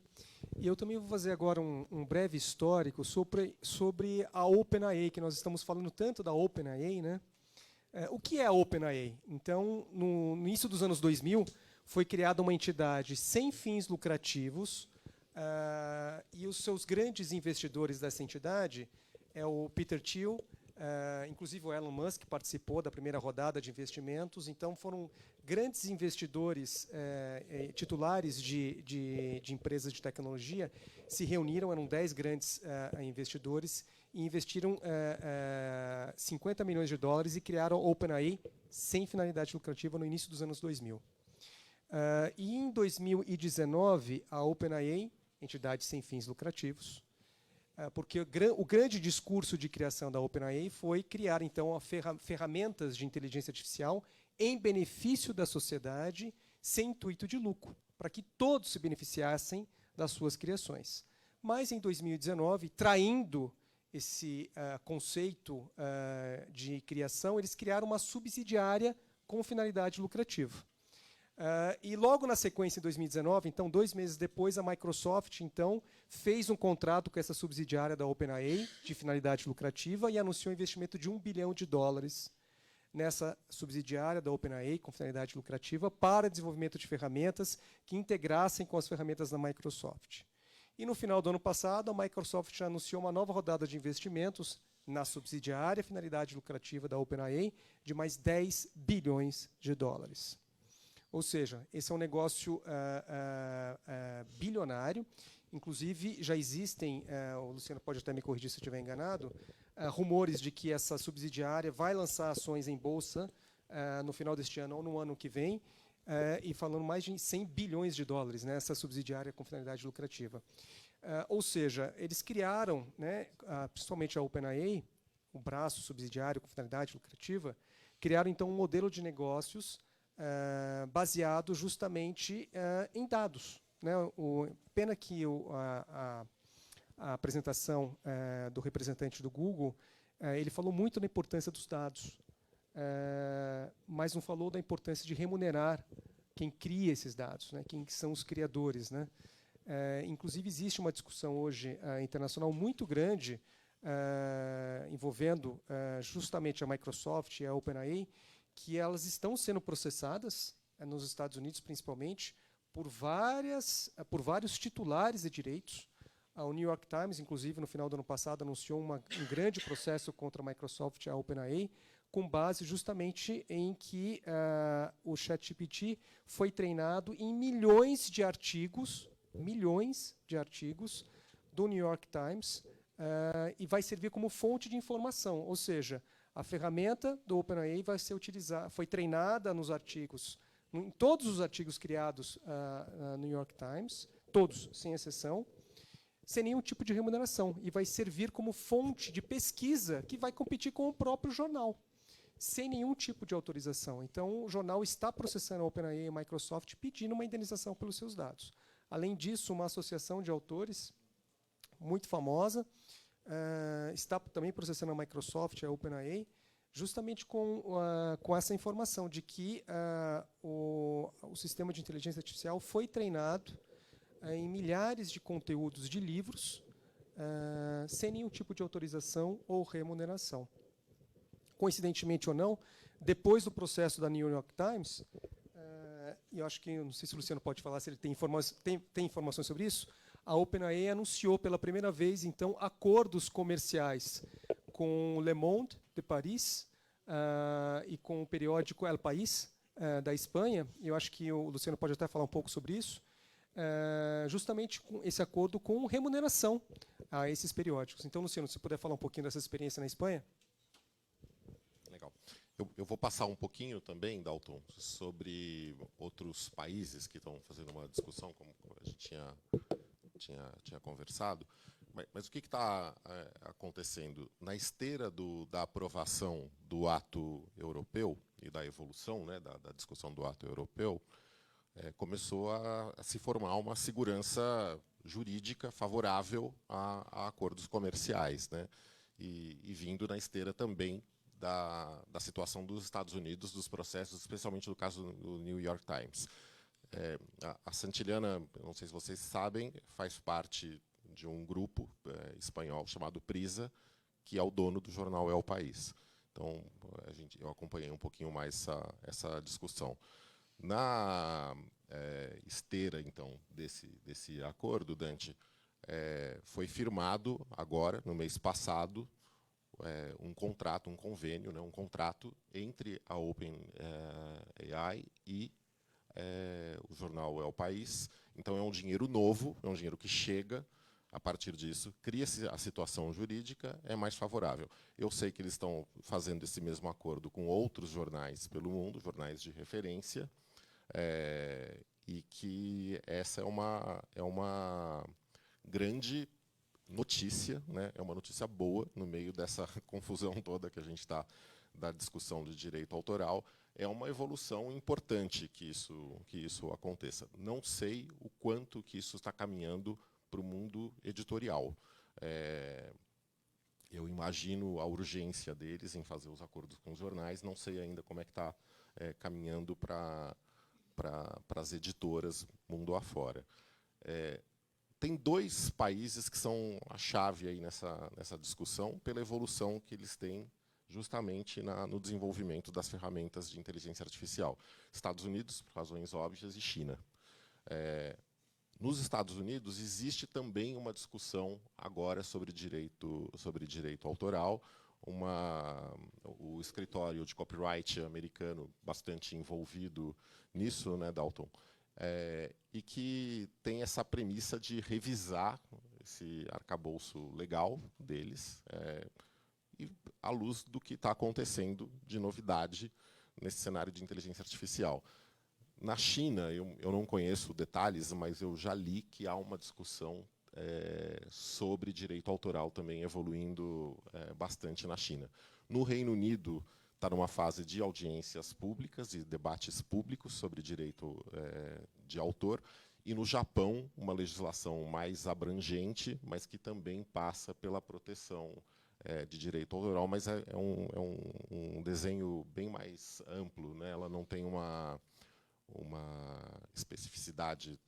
E eu também vou fazer agora um breve histórico sobre a OpenAI, que nós estamos falando tanto da OpenAI, né? O que é a OpenAI? Então, no início dos anos 2000, foi criada uma entidade sem fins lucrativos, e os seus grandes investidores dessa entidade é o Peter Thiel, inclusive o Elon Musk participou da primeira rodada de investimentos. Então, foram grandes investidores titulares de empresas de tecnologia, se reuniram, eram 10 grandes investidores, e investiram $50 milhões e criaram a OpenAI sem finalidade lucrativa no início dos anos 2000. E em 2019, a OpenAI, entidade sem fins lucrativos, porque o grande discurso de criação da OpenAI foi criar, então, ferramentas de inteligência artificial em benefício da sociedade, sem intuito de lucro, para que todos se beneficiassem das suas criações. Mas, em 2019, traindo esse conceito de criação, eles criaram uma subsidiária com finalidade lucrativa. E logo na sequência, em 2019, então 2 meses depois, a Microsoft então fez um contrato com essa subsidiária da OpenAI de finalidade lucrativa e anunciou um investimento de $1 bilhão nessa subsidiária da OpenAI com finalidade lucrativa para desenvolvimento de ferramentas que integrassem com as ferramentas da Microsoft. E no final do ano passado, a Microsoft já anunciou uma nova rodada de investimentos na subsidiária finalidade lucrativa da OpenAI de mais $10 bilhões. Ou seja, esse é um negócio bilionário. Inclusive, já existem, o Luciano pode até me corrigir se eu estiver enganado, rumores de que essa subsidiária vai lançar ações em bolsa no final deste ano ou no ano que vem, e falando mais de $100 bilhões, né, essa subsidiária com finalidade lucrativa. Ou seja, eles criaram, né, principalmente a OpenAI, o braço subsidiário com finalidade lucrativa, criaram então um modelo de negócios baseado justamente em dados, né? Pena que a apresentação do representante do Google, ele falou muito da importância dos dados, mas não falou da importância de remunerar quem cria esses dados, né? Quem são os criadores, né? Inclusive, existe uma discussão hoje internacional muito grande envolvendo justamente a Microsoft e a OpenAI, que elas estão sendo processadas, nos Estados Unidos principalmente, por vários titulares de direitos. O New York Times, inclusive, no final do ano passado, anunciou um grande processo contra a Microsoft e a OpenAI, com base justamente em que o ChatGPT foi treinado em milhões de artigos do New York Times, e vai servir como fonte de informação, ou seja, a ferramenta do OpenAI vai ser utilizada, foi treinada nos artigos, em todos os artigos criados no New York Times, todos, sem exceção, sem nenhum tipo de remuneração, e vai servir como fonte de pesquisa que vai competir com o próprio jornal, sem nenhum tipo de autorização. Então, o jornal está processando a OpenAI e a Microsoft pedindo uma indenização pelos seus dados. Além disso, uma associação de autores muito famosa está também processando a Microsoft e a OpenAI justamente com essa informação de que o sistema de inteligência artificial foi treinado em milhares de conteúdos de livros, sem nenhum tipo de autorização ou remuneração. Coincidentemente ou não, depois do processo da New York Times, e eu acho que, não sei se o Luciano pode falar, se ele tem informações sobre isso, a OpenAI anunciou pela primeira vez, então, acordos comerciais com o Le Monde, de Paris, e com o periódico El País, da Espanha. Eu acho que o Luciano pode até falar um pouco sobre isso, justamente com esse acordo com remuneração a esses periódicos. Então, Luciano, se puder falar um pouquinho dessa experiência na Espanha. Legal. Eu vou passar um pouquinho também, Dalton, sobre outros países que estão fazendo uma discussão, como a gente tinha conversado. Mas o que está acontecendo? Na esteira da aprovação do ato europeu e da evolução, né, da discussão do ato europeu, começou a se formar uma segurança jurídica favorável a acordos comerciais, né? E vindo na esteira também da situação dos Estados Unidos, dos processos, especialmente no caso do New York Times. A Santillana, não sei se vocês sabem, faz parte de um grupo espanhol chamado Prisa, que é o dono do jornal El País. Então, eu acompanhei um pouquinho mais essa discussão. Na esteira, então, desse acordo, Dante, foi firmado agora, no mês passado, um contrato, um convênio, né, um contrato entre a OpenAI e o jornal El País. Então, é um dinheiro novo, é um dinheiro que chega. A partir disso, cria-se a situação jurídica, é mais favorável. Eu sei que eles estão fazendo esse mesmo acordo com outros jornais pelo mundo, jornais de referência, e que essa é uma grande notícia, né? É uma notícia boa no meio dessa confusão toda que a gente está da discussão de direito autoral. É uma evolução importante que isso aconteça. Não sei o quanto que isso está caminhando para o mundo editorial. Eu imagino a urgência deles em fazer os acordos com os jornais. Não sei ainda como é que está caminhando para as editoras mundo afora. Tem dois países que são a chave aí nessa discussão pela evolução que eles têm justamente no desenvolvimento das ferramentas de inteligência artificial. Estados Unidos, por razões óbvias, e China. Nos Estados Unidos existe também uma discussão agora sobre direito autoral. O escritório de copyright americano bastante envolvido nisso, né, Dalton? E que tem essa premissa de revisar esse arcabouço legal deles, e à luz do que está acontecendo de novidade nesse cenário de inteligência artificial. Na China, eu não conheço detalhes, mas eu já li que há uma discussão sobre direito autoral também evoluindo bastante na China. No Reino Unido, está numa fase de audiências públicas e debates públicos sobre direito de autor. E no Japão, uma legislação mais abrangente, mas que também passa pela proteção de direito autoral, mas é um desenho bem mais amplo, né? Ela não tem uma especificidade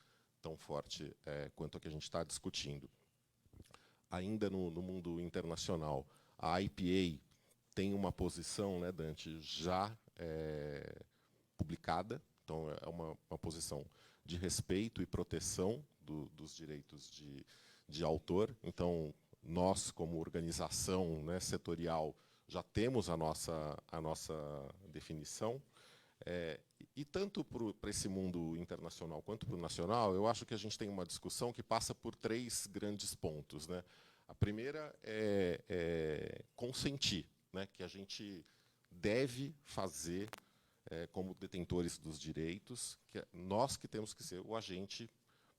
tão forte quanto a que a gente está discutindo. Ainda no mundo internacional, a IPA tem uma posição, né, Dante, já publicada, então é uma posição de respeito e proteção dos direitos de autor. Então, nós, como organização, né, setorial, já temos a nossa definição. E tanto para esse mundo internacional quanto para o nacional, eu acho que a gente tem uma discussão que passa por três grandes pontos, né? A primeira é consentir, né, que a gente deve fazer como detentores dos direitos, nós que temos que ser o agente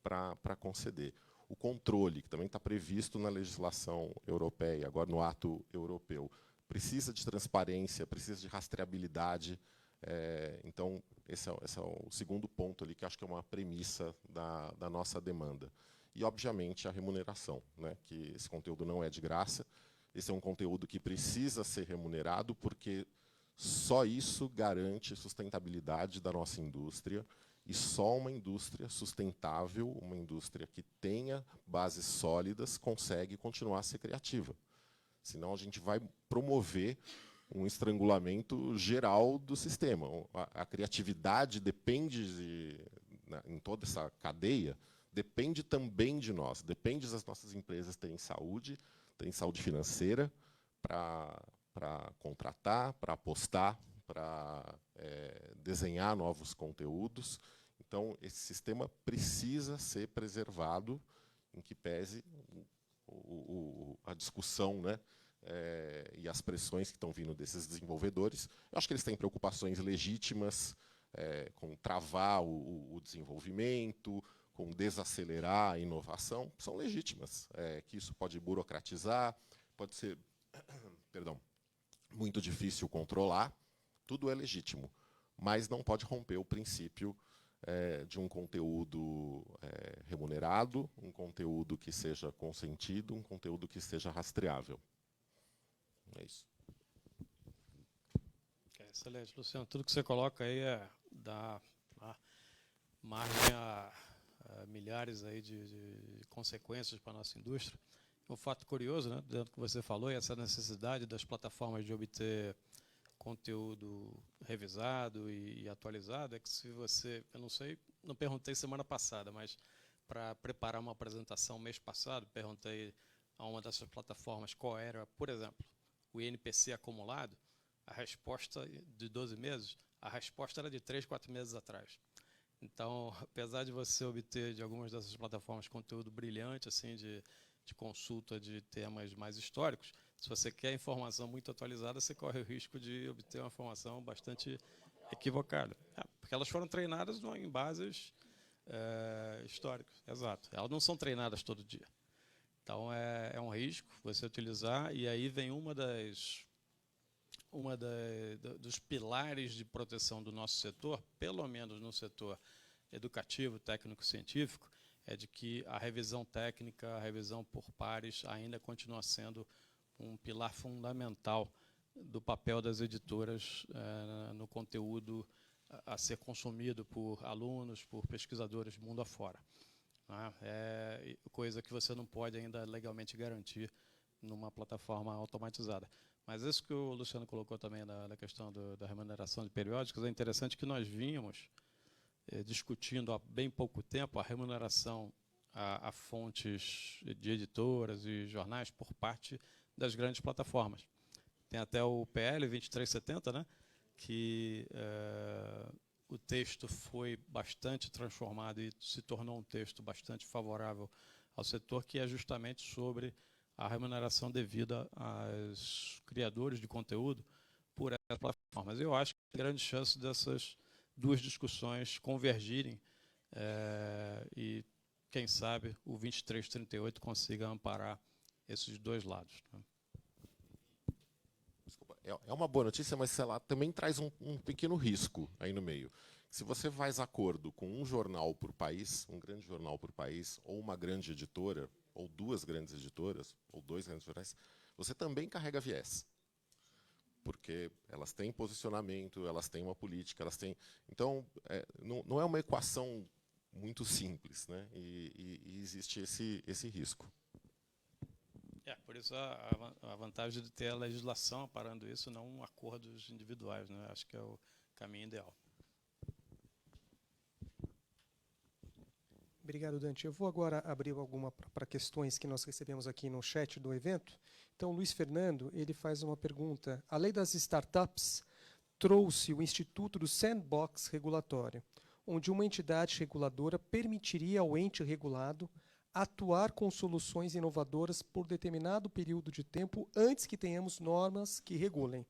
para conceder. O controle, que também está previsto na legislação europeia, agora no ato europeu, precisa de transparência, precisa de rastreabilidade. Então, esse é o segundo ponto ali, que acho que é uma premissa da nossa demanda. E, obviamente, a remuneração, né, que esse conteúdo não é de graça, Esse é um conteúdo que precisa ser remunerado, porque só isso garante sustentabilidade da nossa indústria, e só uma indústria sustentável, uma indústria que tenha bases sólidas, consegue continuar a ser criativa. Senão a gente vai promover um estrangulamento geral do sistema. A criatividade depende, em toda essa cadeia, depende também de nós, depende das nossas empresas terem saúde financeira para contratar, para apostar, para desenhar novos conteúdos. Então, esse sistema precisa ser preservado, em que pese a discussão, né, e as pressões que estão vindo desses desenvolvedores. Eu acho que eles têm preocupações legítimas com travar o desenvolvimento, com desacelerar a inovação, são legítimas. Que isso pode burocratizar, pode ser muito difícil controlar, tudo é legítimo, mas não pode romper o princípio de um conteúdo remunerado, um conteúdo que seja consentido, um conteúdo que seja rastreável. É isso. Excelente, Luciano. Tudo que você coloca aí dá margem a milhares aí de consequências para a nossa indústria. Um fato curioso, né, dentro do que você falou, é essa necessidade das plataformas de obter conteúdo revisado e atualizado, é que se você, eu não sei, não perguntei semana passada, mas para preparar uma apresentação mês passado, perguntei a uma dessas plataformas qual era, por exemplo, o INPC acumulado, a resposta de 12 meses, a resposta era de 3, 4 meses atrás. Então, apesar de você obter de algumas dessas plataformas conteúdo brilhante, assim, de consulta de temas mais históricos, se você quer informação muito atualizada, você corre o risco de obter uma informação bastante equivocada. Porque elas foram treinadas em bases históricas, exato. Elas não são treinadas todo dia. Então, é um risco você utilizar, e aí vem dos pilares de proteção do nosso setor, pelo menos no setor educativo, técnico-científico, é de que a revisão técnica, a revisão por pares, ainda continua sendo um pilar fundamental do papel das editoras no conteúdo a ser consumido por alunos, por pesquisadores mundo afora. É coisa que você não pode ainda legalmente garantir numa plataforma automatizada. Mas isso que o Luciano colocou também na questão da remuneração de periódicos, é interessante que nós vínhamos discutindo há bem pouco tempo a remuneração a fontes de editoras e jornais por parte das grandes plataformas. Tem até o PL 2370, né, que o texto foi bastante transformado e se tornou um texto bastante favorável ao setor, que é justamente sobre a remuneração devida aos criadores de conteúdo por essas plataformas. Eu acho que tem grande chance dessas duas discussões convergirem e, quem sabe, o 2338 consiga amparar esses dois lados. Desculpa, é uma boa notícia, mas sei lá, também traz um pequeno risco aí no meio. Se você faz acordo com um jornal por país, um grande jornal por país, ou uma grande editora, ou duas grandes editoras, ou dois grandes jornais, você também carrega viés. Porque elas têm posicionamento, elas têm uma política, elas têm... Então, não é uma equação muito simples, né? E existe esse risco. Por isso a vantagem de ter a legislação amparando isso, não acordos individuais, né? Acho que é o caminho ideal. Obrigado, Dante. Eu vou agora abrir para questões que nós recebemos aqui no chat do evento. Então, o Luiz Fernando, ele faz uma pergunta. A lei das startups trouxe o Instituto do Sandbox regulatório, onde uma entidade reguladora permitiria ao ente regulado atuar com soluções inovadoras por determinado período de tempo antes que tenhamos normas que regulem.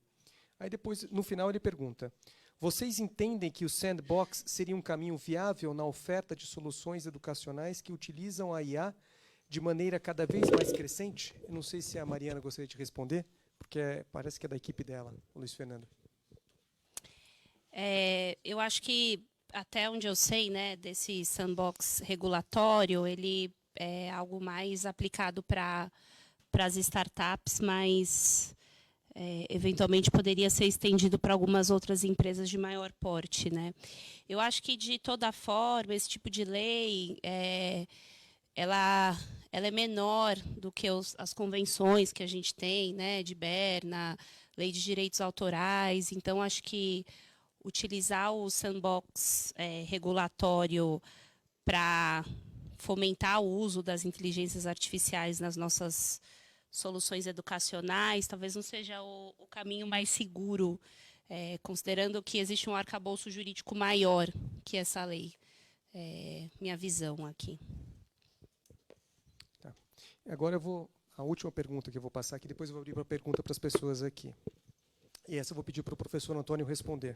Aí depois, no final, ele pergunta: vocês entendem que o sandbox seria um caminho viável na oferta de soluções educacionais que utilizam a IA de maneira cada vez mais crescente? Eu não sei se a Mariana gostaria de responder, porque parece que é da equipe dela, o Luiz Fernando. Eu acho que, até onde eu sei, né, desse sandbox regulatório, ele é algo mais aplicado para para as startups, mas eventualmente poderia ser estendido para algumas outras empresas de maior porte, né? Eu acho que, de toda forma, esse tipo de lei ela é menor do que as convenções que a gente tem, né, de Berna, lei de direitos autorais. Então, acho que utilizar o sandbox regulatório para fomentar o uso das inteligências artificiais nas nossas soluções educacionais talvez não seja o caminho mais seguro, considerando que existe um arcabouço jurídico maior que essa lei. Minha visão aqui. Tá. Agora a última pergunta que eu vou passar aqui, depois eu vou abrir uma pergunta para as pessoas aqui. E essa eu vou pedir para o professor Antônio responder.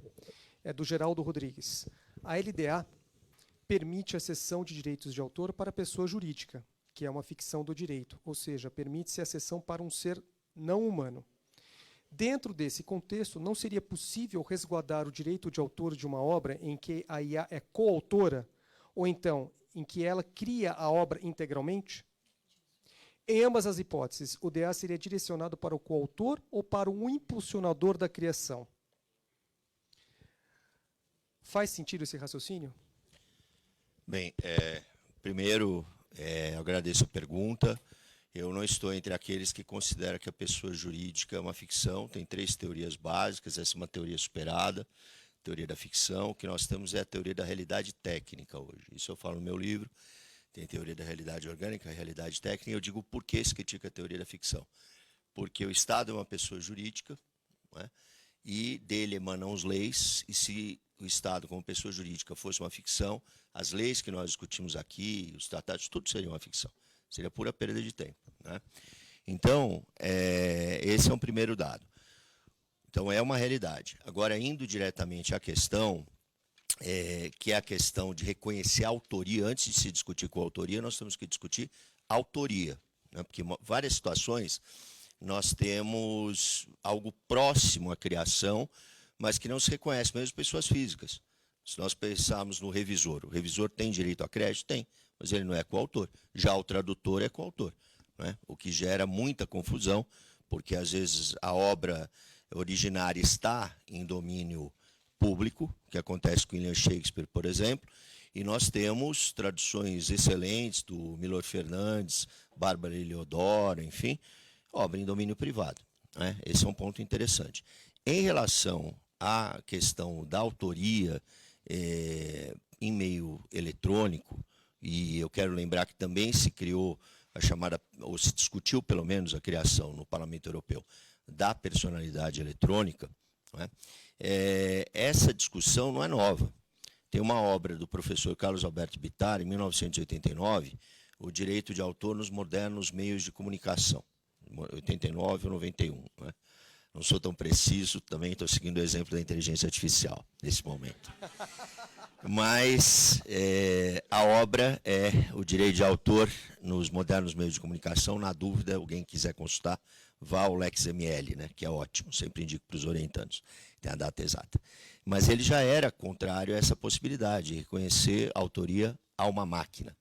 É do Geraldo Rodrigues. A LDA permite a cessão de direitos de autor para pessoa jurídica, que é uma ficção do direito, ou seja, permite-se a cessão para um ser não humano. Dentro desse contexto, não seria possível resguardar o direito de autor de uma obra em que a IA é coautora, ou então em que ela cria a obra integralmente? Em ambas as hipóteses, o DA seria direcionado para o coautor ou para o impulsionador da criação? Faz sentido esse raciocínio? Bem, primeiro, eu agradeço a pergunta. Eu não estou entre aqueles que consideram que a pessoa jurídica é uma ficção. Tem 3 teorias básicas, essa é uma teoria superada, teoria da ficção. O que nós temos é a teoria da realidade técnica hoje. Isso eu falo no meu livro. Tem teoria da realidade orgânica, a realidade técnica. Eu digo por que se critica a teoria da ficção. Porque o Estado é uma pessoa jurídica, né, e dele emanam as leis, e se o Estado, como pessoa jurídica, fosse uma ficção, as leis que nós discutimos aqui, os tratados, tudo seria uma ficção. Seria pura perda de tempo, né? Então, esse é um primeiro dado. Então, é uma realidade. Agora, indo diretamente à questão, que é a questão de reconhecer a autoria, antes de se discutir com a autoria, nós temos que discutir a autoria, né? Porque em várias situações nós temos algo próximo à criação, mas que não se reconhece, mesmo pessoas físicas. Se nós pensarmos no revisor, o revisor tem direito a crédito? Tem, mas ele não é coautor. Já o tradutor é coautor, né? O que gera muita confusão, porque às vezes a obra originária está em domínio público, que acontece com William Shakespeare, por exemplo, e nós temos traduções excelentes do Milor Fernandes, Bárbara Eliodoro, enfim, obra em domínio privado, né? Esse é um ponto interessante. Em relação à questão da autoria em meio eletrônico, e eu quero lembrar que também se criou a chamada, ou se discutiu pelo menos a criação no Parlamento Europeu da personalidade eletrônica, né? Essa discussão não é nova. Tem uma obra do professor Carlos Alberto Bittar, em 1989, O Direito de Autor nos Modernos Meios de Comunicação, 89 ou 91. Né? Não sou tão preciso, também estou seguindo o exemplo da inteligência artificial nesse momento. Mas a obra é O Direito de Autor nos Modernos Meios de Comunicação. Na dúvida, alguém quiser consultar, vá ao LexML, né, que é ótimo, sempre indico para os orientandos, tem a data exata. Mas ele já era contrário a essa possibilidade de reconhecer a autoria a uma máquina.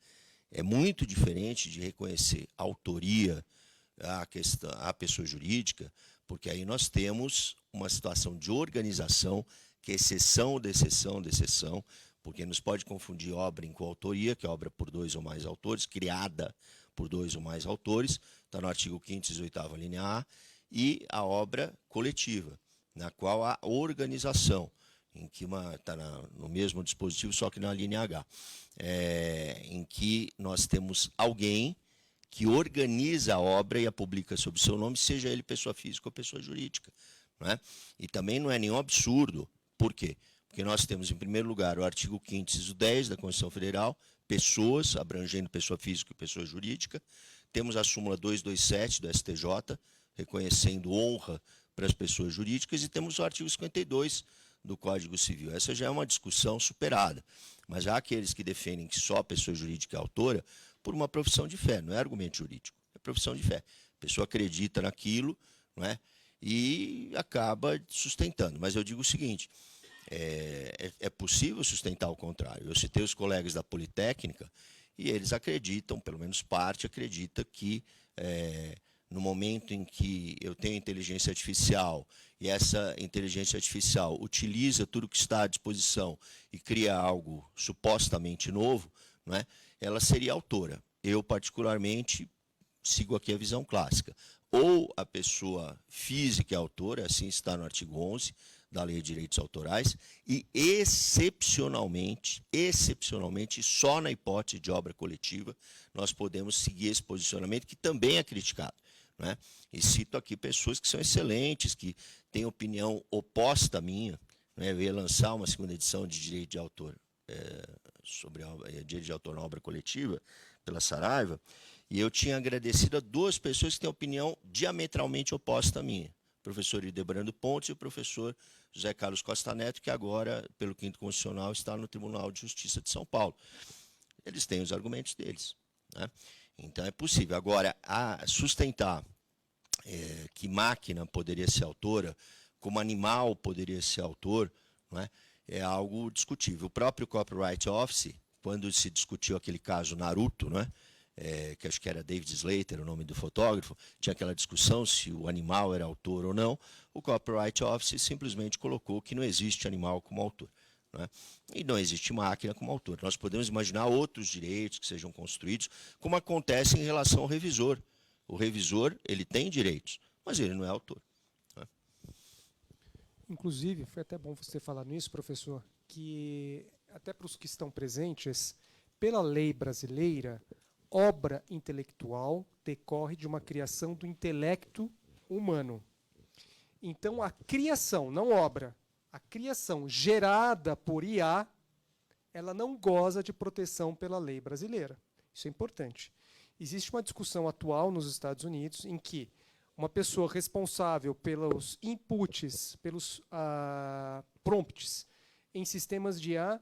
É muito diferente de reconhecer a autoria à pessoa jurídica, porque aí nós temos uma situação de organização, que é exceção de exceção de exceção, porque nos pode confundir obra em coautoria, que é obra por 2 ou mais autores, criada por 2 ou mais autores, está no artigo 5º, 18º, linha A, e a obra coletiva, na qual há organização, em que está no mesmo dispositivo, só que na linha H, em que nós temos alguém que organiza a obra e a publica sob seu nome, seja ele pessoa física ou pessoa jurídica, né? E também não é nenhum absurdo. Por quê? Porque nós temos, em primeiro lugar, o artigo 5º, inciso 10 da Constituição Federal, pessoas, abrangendo pessoa física e pessoa jurídica. Temos a súmula 227 do STJ, reconhecendo honra para as pessoas jurídicas, e temos o artigo 52 do Código Civil. Essa já é uma discussão superada, mas há aqueles que defendem que só a pessoa jurídica é autora por uma profissão de fé, não é argumento jurídico, é profissão de fé. A pessoa acredita naquilo, não é? E acaba sustentando. Mas eu digo o seguinte, é possível sustentar o contrário. Eu citei os colegas da Politécnica e eles acreditam, pelo menos parte acredita, que no momento em que eu tenho inteligência artificial e essa inteligência artificial utiliza tudo que está à disposição e cria algo supostamente novo, não é? Ela seria autora. Eu, particularmente, sigo aqui a visão clássica. Ou a pessoa física é autora, assim está no artigo 11 da Lei de Direitos Autorais, e excepcionalmente, só na hipótese de obra coletiva, nós podemos seguir esse posicionamento, que também é criticado, né? E cito aqui pessoas que são excelentes, que têm opinião oposta à minha, né? Eu ia lançar uma segunda edição de direito de autor, sobre direito de autor na obra coletiva, pela Saraiva, e eu tinha agradecido a duas pessoas que têm opinião diametralmente oposta à minha, o professor Hildebrando Pontes e o professor José Carlos Costa Neto, que agora, pelo Quinto Constitucional, está no Tribunal de Justiça de São Paulo. Eles têm os argumentos deles, né? Então é possível. Agora, sustentar que máquina poderia ser autora, como animal poderia ser autor, não é? É algo discutível. O próprio Copyright Office, quando se discutiu aquele caso Naruto, não é? Que acho que era David Slater, o nome do fotógrafo, tinha aquela discussão se o animal era autor ou não. O Copyright Office simplesmente colocou que não existe animal como autor, né? E não existe máquina como autor. Nós podemos imaginar outros direitos que sejam construídos, como acontece em relação ao revisor. O revisor, ele tem direitos, mas ele não é autor, né? Inclusive, foi até bom você falar nisso, professor, que até para os que estão presentes, pela lei brasileira, obra intelectual decorre de uma criação do intelecto humano. Então, a criação, não obra, a criação gerada por IA, ela não goza de proteção pela lei brasileira. Isso é importante. Existe uma discussão atual nos Estados Unidos em que uma pessoa responsável pelos inputs, pelos prompts em sistemas de IA,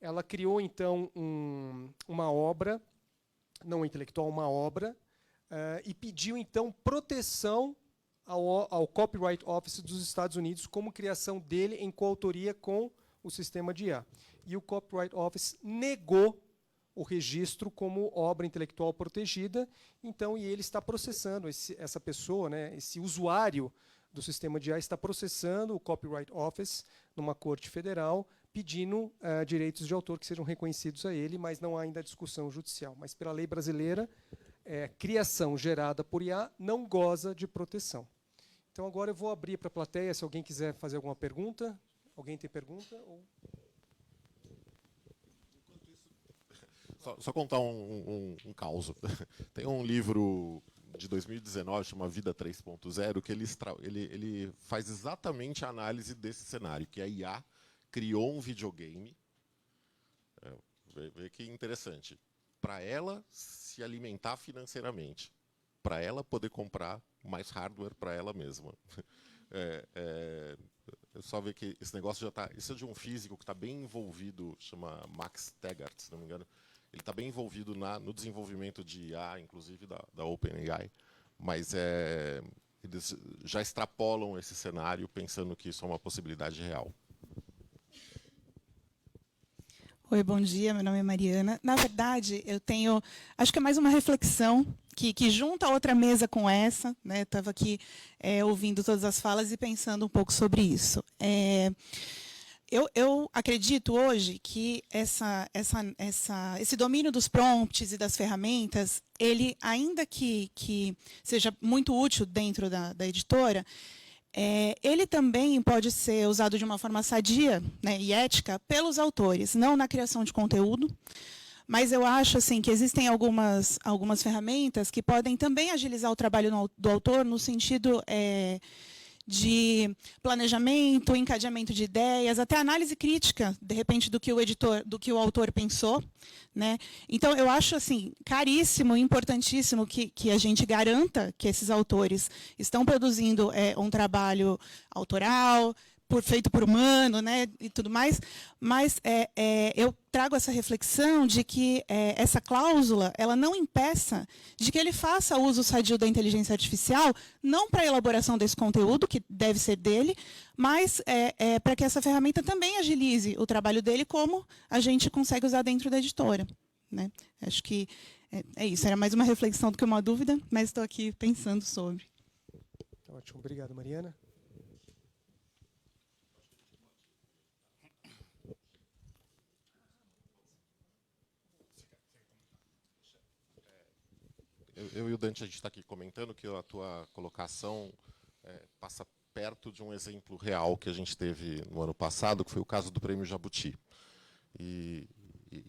ela criou, então, uma obra, não intelectual, uma obra, e pediu, então, proteção ao Copyright Office dos Estados Unidos como criação dele em coautoria com o sistema de IA. E o Copyright Office negou o registro como obra intelectual protegida, então, e ele está processando, essa pessoa, né, esse usuário do sistema de IA está processando o Copyright Office numa corte federal, pedindo direitos de autor que sejam reconhecidos a ele, mas não há ainda discussão judicial. Mas, pela lei brasileira, criação gerada por IA não goza de proteção. Então, agora eu vou abrir para a plateia, se alguém quiser fazer alguma pergunta. Alguém tem pergunta? Ou... Só contar um caos. Tem um livro de 2019, chama Vida 3.0, que ele faz exatamente a análise desse cenário, que a IA criou um videogame, vê que interessante, para ela se alimentar financeiramente, para ela poder comprar mais hardware para ela mesma. É só ver que esse negócio já está... Isso é de um físico que está bem envolvido, chama Max Tegart, se não me engano. Ele está bem envolvido no desenvolvimento de IA, inclusive da OpenAI, mas eles já extrapolam esse cenário pensando que isso é uma possibilidade real. Oi, bom dia, meu nome é Mariana. Na verdade, eu tenho, acho que é mais uma reflexão que junta a outra mesa com essa, né? Estava aqui ouvindo todas as falas e pensando um pouco sobre isso. Eu acredito hoje que esse domínio dos prompts e das ferramentas, ele, ainda que seja muito útil dentro da editora, ele também pode ser usado de uma forma sadia, né, e ética pelos autores, não na criação de conteúdo, mas eu acho assim, que existem algumas ferramentas que podem também agilizar o trabalho do autor no sentido de planejamento, encadeamento de ideias, até análise crítica, de repente, do que o autor pensou, né? Então, eu acho assim, caríssimo, importantíssimo que a gente garanta que esses autores estão produzindo um trabalho autoral, feito por humano, né, e tudo mais, mas eu trago essa reflexão de que essa cláusula ela não impeça de que ele faça uso sadio da inteligência artificial, não para a elaboração desse conteúdo, que deve ser dele, mas para que essa ferramenta também agilize o trabalho dele, como a gente consegue usar dentro da editora, né? Acho que É isso, era mais uma reflexão do que uma dúvida, mas estou aqui pensando sobre. Ótimo, obrigado, Mariana. Eu e o Dante, a gente está aqui comentando que a tua colocação passa perto de um exemplo real que a gente teve no ano passado, que foi o caso do Prêmio Jabuti. E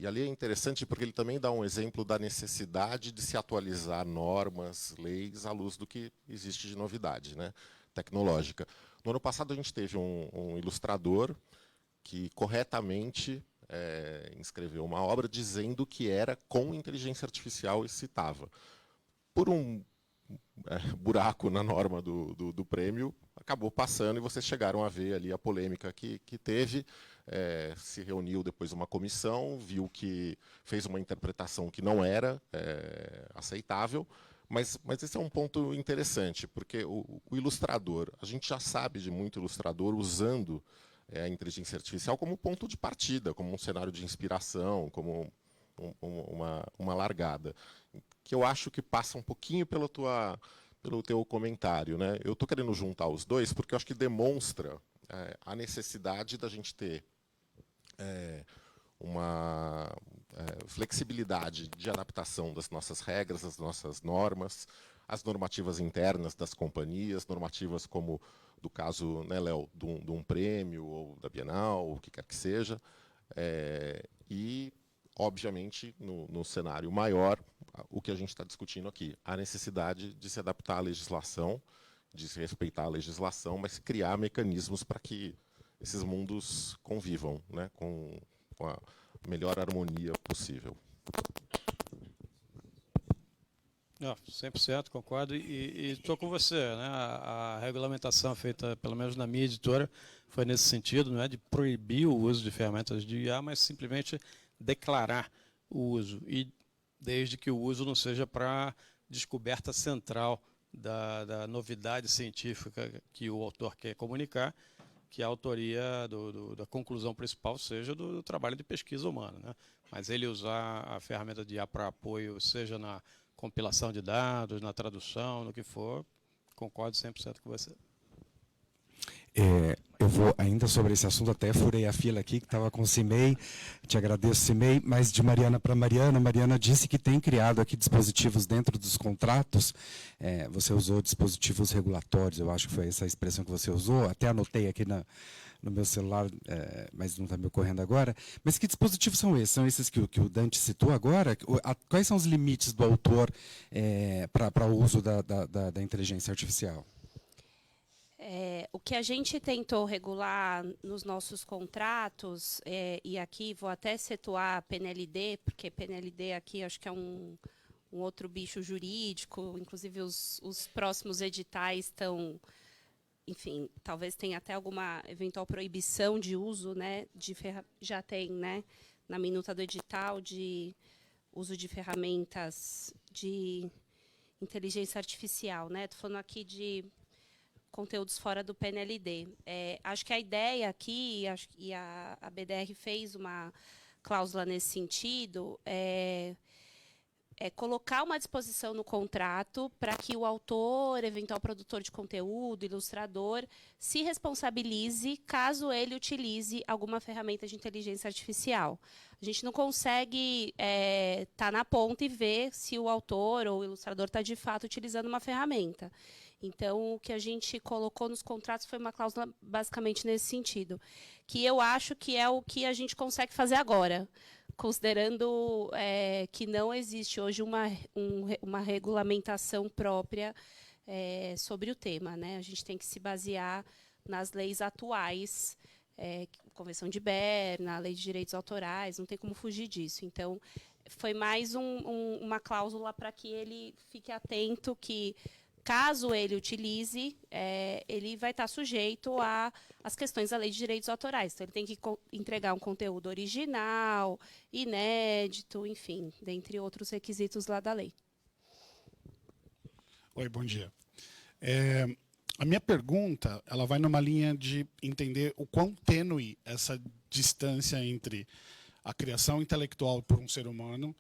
ali é interessante porque ele também dá um exemplo da necessidade de se atualizar normas, leis, à luz do que existe de novidade, né, tecnológica. No ano passado, a gente teve um ilustrador que corretamente inscreveu uma obra dizendo que era com inteligência artificial e citava. Por um buraco na norma do prêmio, acabou passando e vocês chegaram a ver ali a polêmica que teve. Se reuniu depois uma comissão, viu que fez uma interpretação que não era aceitável, mas esse é um ponto interessante, porque o ilustrador, a gente já sabe de muito ilustrador usando a inteligência artificial como ponto de partida, como um cenário de inspiração, como uma largada, que eu acho que passa um pouquinho pelo teu comentário, né? Eu estou querendo juntar os dois porque eu acho que demonstra a necessidade da gente ter uma flexibilidade de adaptação das nossas regras, das nossas normas, as normativas internas das companhias, normativas como do caso, né, Léo, de um prêmio ou da Bienal, o que quer que seja, e obviamente, no cenário maior, o que a gente está discutindo aqui, a necessidade de se adaptar à legislação, de se respeitar a legislação, mas criar mecanismos para que esses mundos convivam, né, com a melhor harmonia possível. 100%, concordo, e estou com você, né? A regulamentação feita, pelo menos na minha editora, foi nesse sentido, não é de proibir o uso de ferramentas de IA, mas simplesmente declarar o uso, e desde que o uso não seja para descoberta central da novidade científica que o autor quer comunicar, que a autoria da conclusão principal seja do trabalho de pesquisa humana, né? Mas ele usar a ferramenta de IA para apoio, seja na compilação de dados, na tradução, no que for, concordo 100% com você. Eu vou ainda sobre esse assunto, até furei a fila aqui, que estava com o CIMEI, te agradeço, CIMEI, mas de Mariana para Mariana. Mariana disse que tem criado aqui dispositivos dentro dos contratos, você usou dispositivos regulatórios, eu acho que foi essa expressão que você usou, até anotei aqui no meu celular, mas não está me ocorrendo agora. Mas que dispositivos são esses? São esses que o Dante citou agora? Quais são os limites do autor para o uso da inteligência artificial? O que a gente tentou regular nos nossos contratos, e aqui vou até situar a PNLD, porque PNLD aqui acho que é um outro bicho jurídico, inclusive os próximos editais estão, enfim, talvez tenha até alguma eventual proibição de uso, né, já tem, né, na minuta do edital, de uso de ferramentas de inteligência artificial, né? Estou falando aqui de conteúdos fora do PNLD. Acho que a ideia aqui, e a BDR fez uma cláusula nesse sentido, é colocar uma disposição no contrato para que o autor, eventual produtor de conteúdo, ilustrador, se responsabilize caso ele utilize alguma ferramenta de inteligência artificial. A gente não consegue estar na ponta e ver se o autor ou o ilustrador está, de fato, utilizando uma ferramenta. Então, o que a gente colocou nos contratos foi uma cláusula basicamente nesse sentido, que eu acho que é o que a gente consegue fazer agora, considerando que não existe hoje uma regulamentação própria sobre o tema, né? A gente tem que se basear nas leis atuais, Convenção de Berna, a Lei de Direitos Autorais, não tem como fugir disso. Então, foi mais uma cláusula para que ele fique atento que, caso ele utilize, ele vai estar sujeito às questões da Lei de Direitos Autorais. Então, ele tem que entregar um conteúdo original, inédito, enfim, dentre outros requisitos lá da lei. Oi, bom dia. A minha pergunta, ela vai numa linha de entender o quão tênue essa distância entre a criação intelectual por um ser humano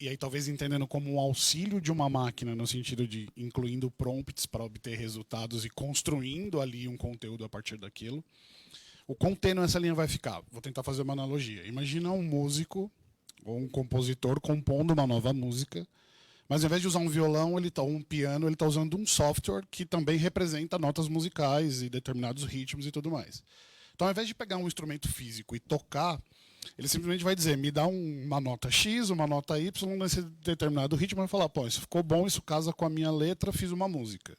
e aí talvez entendendo como um auxílio de uma máquina, no sentido de incluindo prompts para obter resultados e construindo ali um conteúdo a partir daquilo. O quão tênue essa linha vai ficar? Vou tentar fazer uma analogia. Imagina um músico ou um compositor compondo uma nova música, mas ao invés de usar um violão ou um piano, ele está usando um software que também representa notas musicais e determinados ritmos e tudo mais. Então, ao invés de pegar um instrumento físico e tocar, ele simplesmente vai dizer, me dá uma nota X, uma nota Y nesse determinado ritmo, e vai falar, pô, isso ficou bom, isso casa com a minha letra, fiz uma música.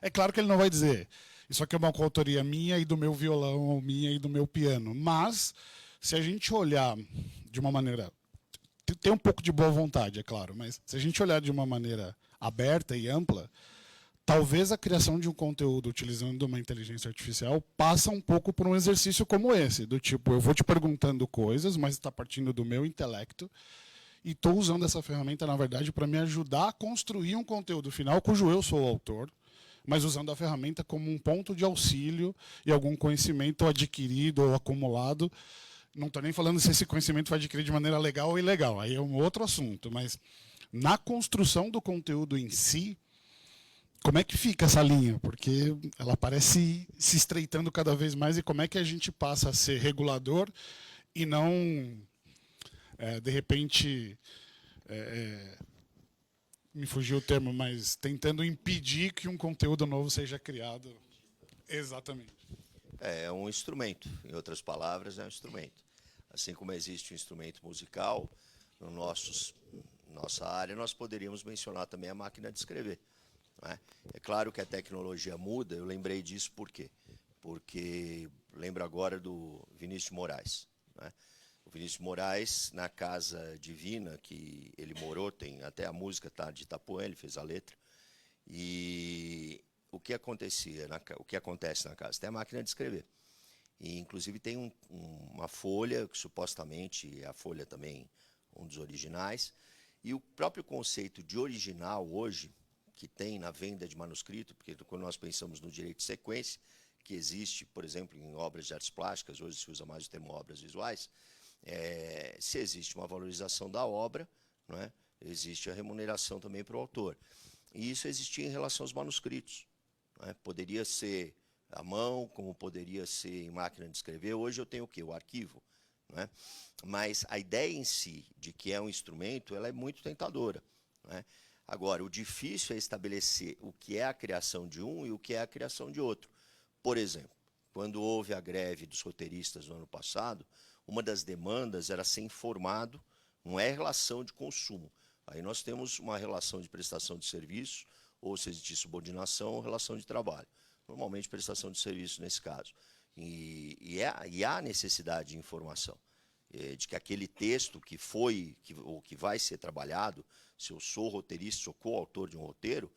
É claro que ele não vai dizer, isso aqui é uma coautoria minha e do meu violão, ou minha e do meu piano. Mas, se a gente olhar de uma maneira... Tem um pouco de boa vontade, é claro, mas se a gente olhar de uma maneira aberta e ampla, talvez a criação de um conteúdo utilizando uma inteligência artificial passa um pouco por um exercício como esse, do tipo, eu vou te perguntando coisas, mas está partindo do meu intelecto, e estou usando essa ferramenta, na verdade, para me ajudar a construir um conteúdo final cujo eu sou o autor, mas usando a ferramenta como um ponto de auxílio e algum conhecimento adquirido ou acumulado. Não estou nem falando se esse conhecimento vai adquirir de maneira legal ou ilegal, aí é um outro assunto, mas na construção do conteúdo em si, como é que fica essa linha? Porque ela parece se estreitando cada vez mais, e como é que a gente passa a ser regulador e não, de repente, me fugiu o termo, mas tentando impedir que um conteúdo novo seja criado. Exatamente. É um instrumento, em outras palavras, é um instrumento. Assim como existe um instrumento musical, no nossa área, nós poderíamos mencionar também a máquina de escrever. Não é? É claro que a tecnologia muda, eu lembrei disso por quê? Porque lembro agora do Vinícius de Moraes. Não é? O Vinícius de Moraes, na Casa Divina, que ele morou, tem até a música tá, de Itapuã, ele fez a letra, e o que acontecia, o que acontece na casa? Tem a máquina de escrever. E, inclusive, tem uma folha, que supostamente é a folha também, um dos originais. E o próprio conceito de original hoje, que tem na venda de manuscrito, porque quando nós pensamos no direito de sequência, que existe, por exemplo, em obras de artes plásticas, hoje se usa mais o termo obras visuais, se existe uma valorização da obra, não é? Existe a remuneração também para o autor. E isso existia em relação aos manuscritos. Poderia ser à mão, como poderia ser em máquina de escrever. Hoje eu tenho o quê? O arquivo. Não é? Mas a ideia em si de que é um instrumento, ela é muito tentadora. Não é? Agora, o difícil é estabelecer o que é a criação de um e o que é a criação de outro. Por exemplo, quando houve a greve dos roteiristas no ano passado, uma das demandas era ser informado, não é relação de consumo. Aí nós temos uma relação de prestação de serviço, ou se existe subordinação ou relação de trabalho. Normalmente prestação de serviço nesse caso. E há necessidade de informação, de que aquele texto ou que vai ser trabalhado, se eu sou roteirista, sou coautor de um roteiro,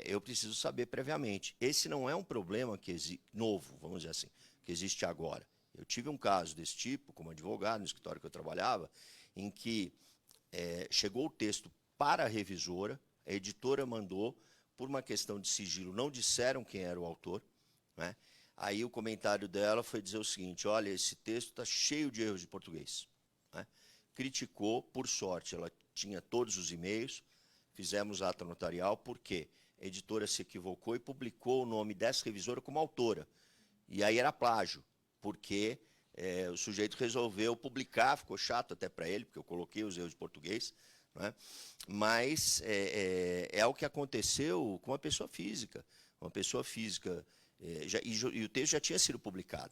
eu preciso saber previamente. Esse não é um problema novo, vamos dizer assim, que existe agora. Eu tive um caso desse tipo, como advogado, no escritório que eu trabalhava, em que chegou o texto para a revisora, a editora mandou, por uma questão de sigilo, não disseram quem era o autor, né? Aí o comentário dela foi dizer o seguinte, olha, esse texto está cheio de erros de português. Né? Criticou, por sorte, ela tinha todos os e-mails, fizemos ata notarial, porque a editora se equivocou e publicou o nome dessa revisora como autora. E aí era plágio, porque o sujeito resolveu publicar, ficou chato até para ele, porque eu coloquei os erros de português, né? Mas é o que aconteceu com uma pessoa física. Uma pessoa física, e o texto já tinha sido publicado.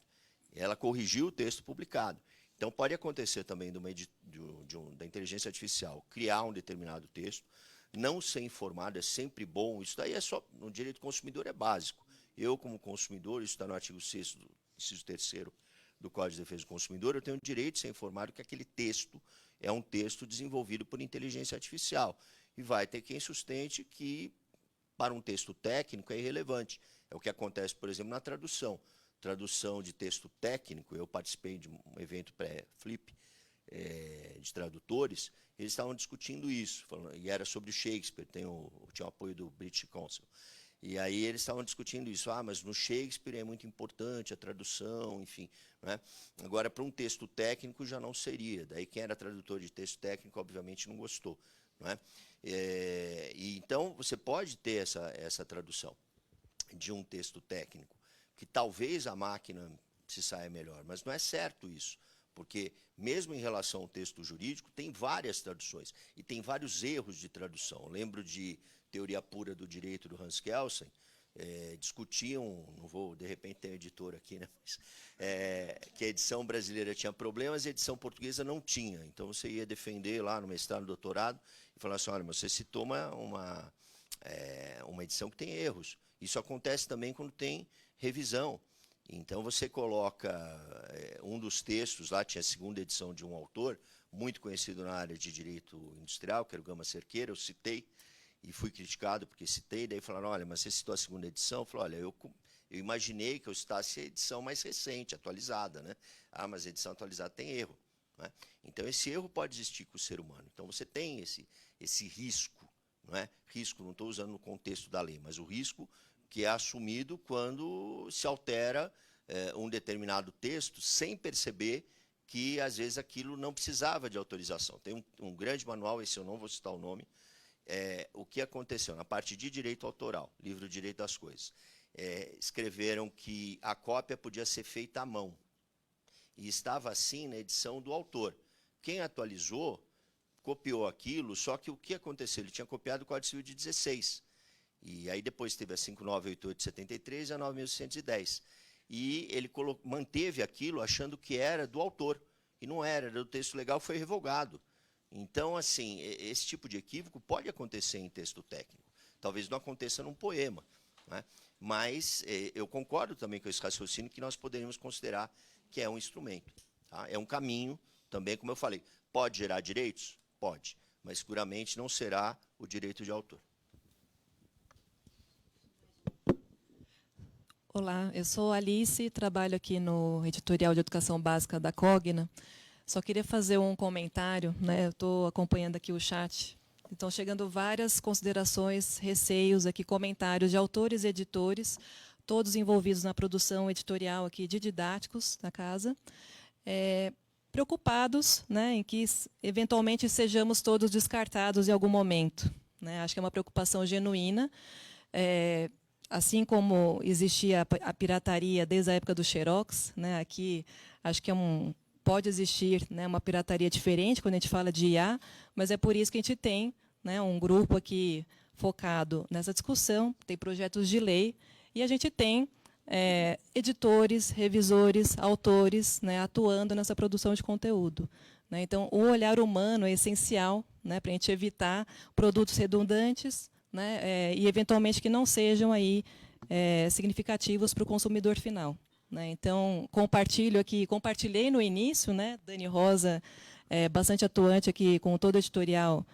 Ela corrigiu o texto publicado. Então, pode acontecer também da inteligência artificial criar um determinado texto, não ser informado é sempre bom. Isso daí no direito do consumidor é básico. Eu, como consumidor, isso está no artigo 6º, inciso 3º do Código de Defesa do Consumidor, eu tenho o direito de ser informado que aquele texto é um texto desenvolvido por inteligência artificial. E vai ter quem sustente que, para um texto técnico, é irrelevante. É o que acontece, por exemplo, na tradução. Tradução de texto técnico, eu participei de um evento pré-flip de tradutores, eles estavam discutindo isso, e era sobre Shakespeare, tinha o apoio do British Council. E aí eles estavam discutindo isso. Mas no Shakespeare é muito importante a tradução, enfim. Né? Agora, para um texto técnico, já não seria. Daí quem era tradutor de texto técnico, obviamente, não gostou. Não é? E então, você pode ter essa tradução de um texto técnico, que talvez a máquina se saia melhor, mas não é certo isso, porque mesmo em relação ao texto jurídico, tem várias traduções, e tem vários erros de tradução. Eu lembro de Teoria Pura do Direito, do Hans Kelsen, discutiam, não vou, de repente tem um editor aqui, né, mas, que a edição brasileira tinha problemas e a edição portuguesa não tinha. Então, você ia defender lá no mestrado, no doutorado, e falar assim, olha, você citou uma edição que tem erros. Isso acontece também quando tem revisão. Então, você coloca um dos textos, lá tinha a segunda edição de um autor, muito conhecido na área de direito industrial, que era o Gama Cerqueira, eu citei, e fui criticado porque citei, daí falaram, olha, mas você citou a segunda edição? Eu falei, olha, eu imaginei que eu citasse a edição mais recente, atualizada, né? Mas a edição atualizada tem erro. Né? Então, esse erro pode existir com o ser humano. Então, você tem esse risco, não é? Risco, não estou usando no contexto da lei, mas o risco que é assumido quando se altera um determinado texto sem perceber que, às vezes, aquilo não precisava de autorização. Tem um grande manual, esse eu não vou citar o nome, o que aconteceu na parte de direito autoral, livro Direito das Coisas. Escreveram que a cópia podia ser feita à mão, e estava assim na edição do autor. Quem atualizou, copiou aquilo, só que o que aconteceu? Ele tinha copiado o Código Civil de 16, e aí depois teve a 5988 de 73 e a 9110. E ele manteve aquilo achando que era do autor, e não era do texto legal, foi revogado. Então, assim, esse tipo de equívoco pode acontecer em texto técnico. Talvez não aconteça num poema, né? Mas eu concordo também com esse raciocínio que nós poderíamos considerar que é um instrumento. Tá? É um caminho, também, como eu falei, pode gerar direitos? Pode, mas seguramente não será o direito de autor. Olá, eu sou Alice, trabalho aqui no editorial de educação básica da Cogna. Só queria fazer um comentário, né? Eu estou acompanhando aqui o chat. Estão chegando várias considerações, receios aqui, comentários de autores e editores, todos envolvidos na produção editorial aqui de didáticos da casa, preocupados, né, em que eventualmente sejamos todos descartados em algum momento. Né? Acho que é uma preocupação genuína. Assim como existia a pirataria desde a época do Xerox, né, aqui acho que pode existir, né, uma pirataria diferente quando a gente fala de IA, mas é por isso que a gente tem, né, um grupo aqui focado nessa discussão, tem projetos de lei, e a gente tem editores, revisores, autores, né, atuando nessa produção de conteúdo. Né? Então, o olhar humano é essencial, né, para a gente evitar produtos redundantes, né, e, eventualmente, que não sejam aí, significativos para o consumidor final. Né? Então, compartilhei no início, né, Dani Rosa é bastante atuante aqui com todo o editorial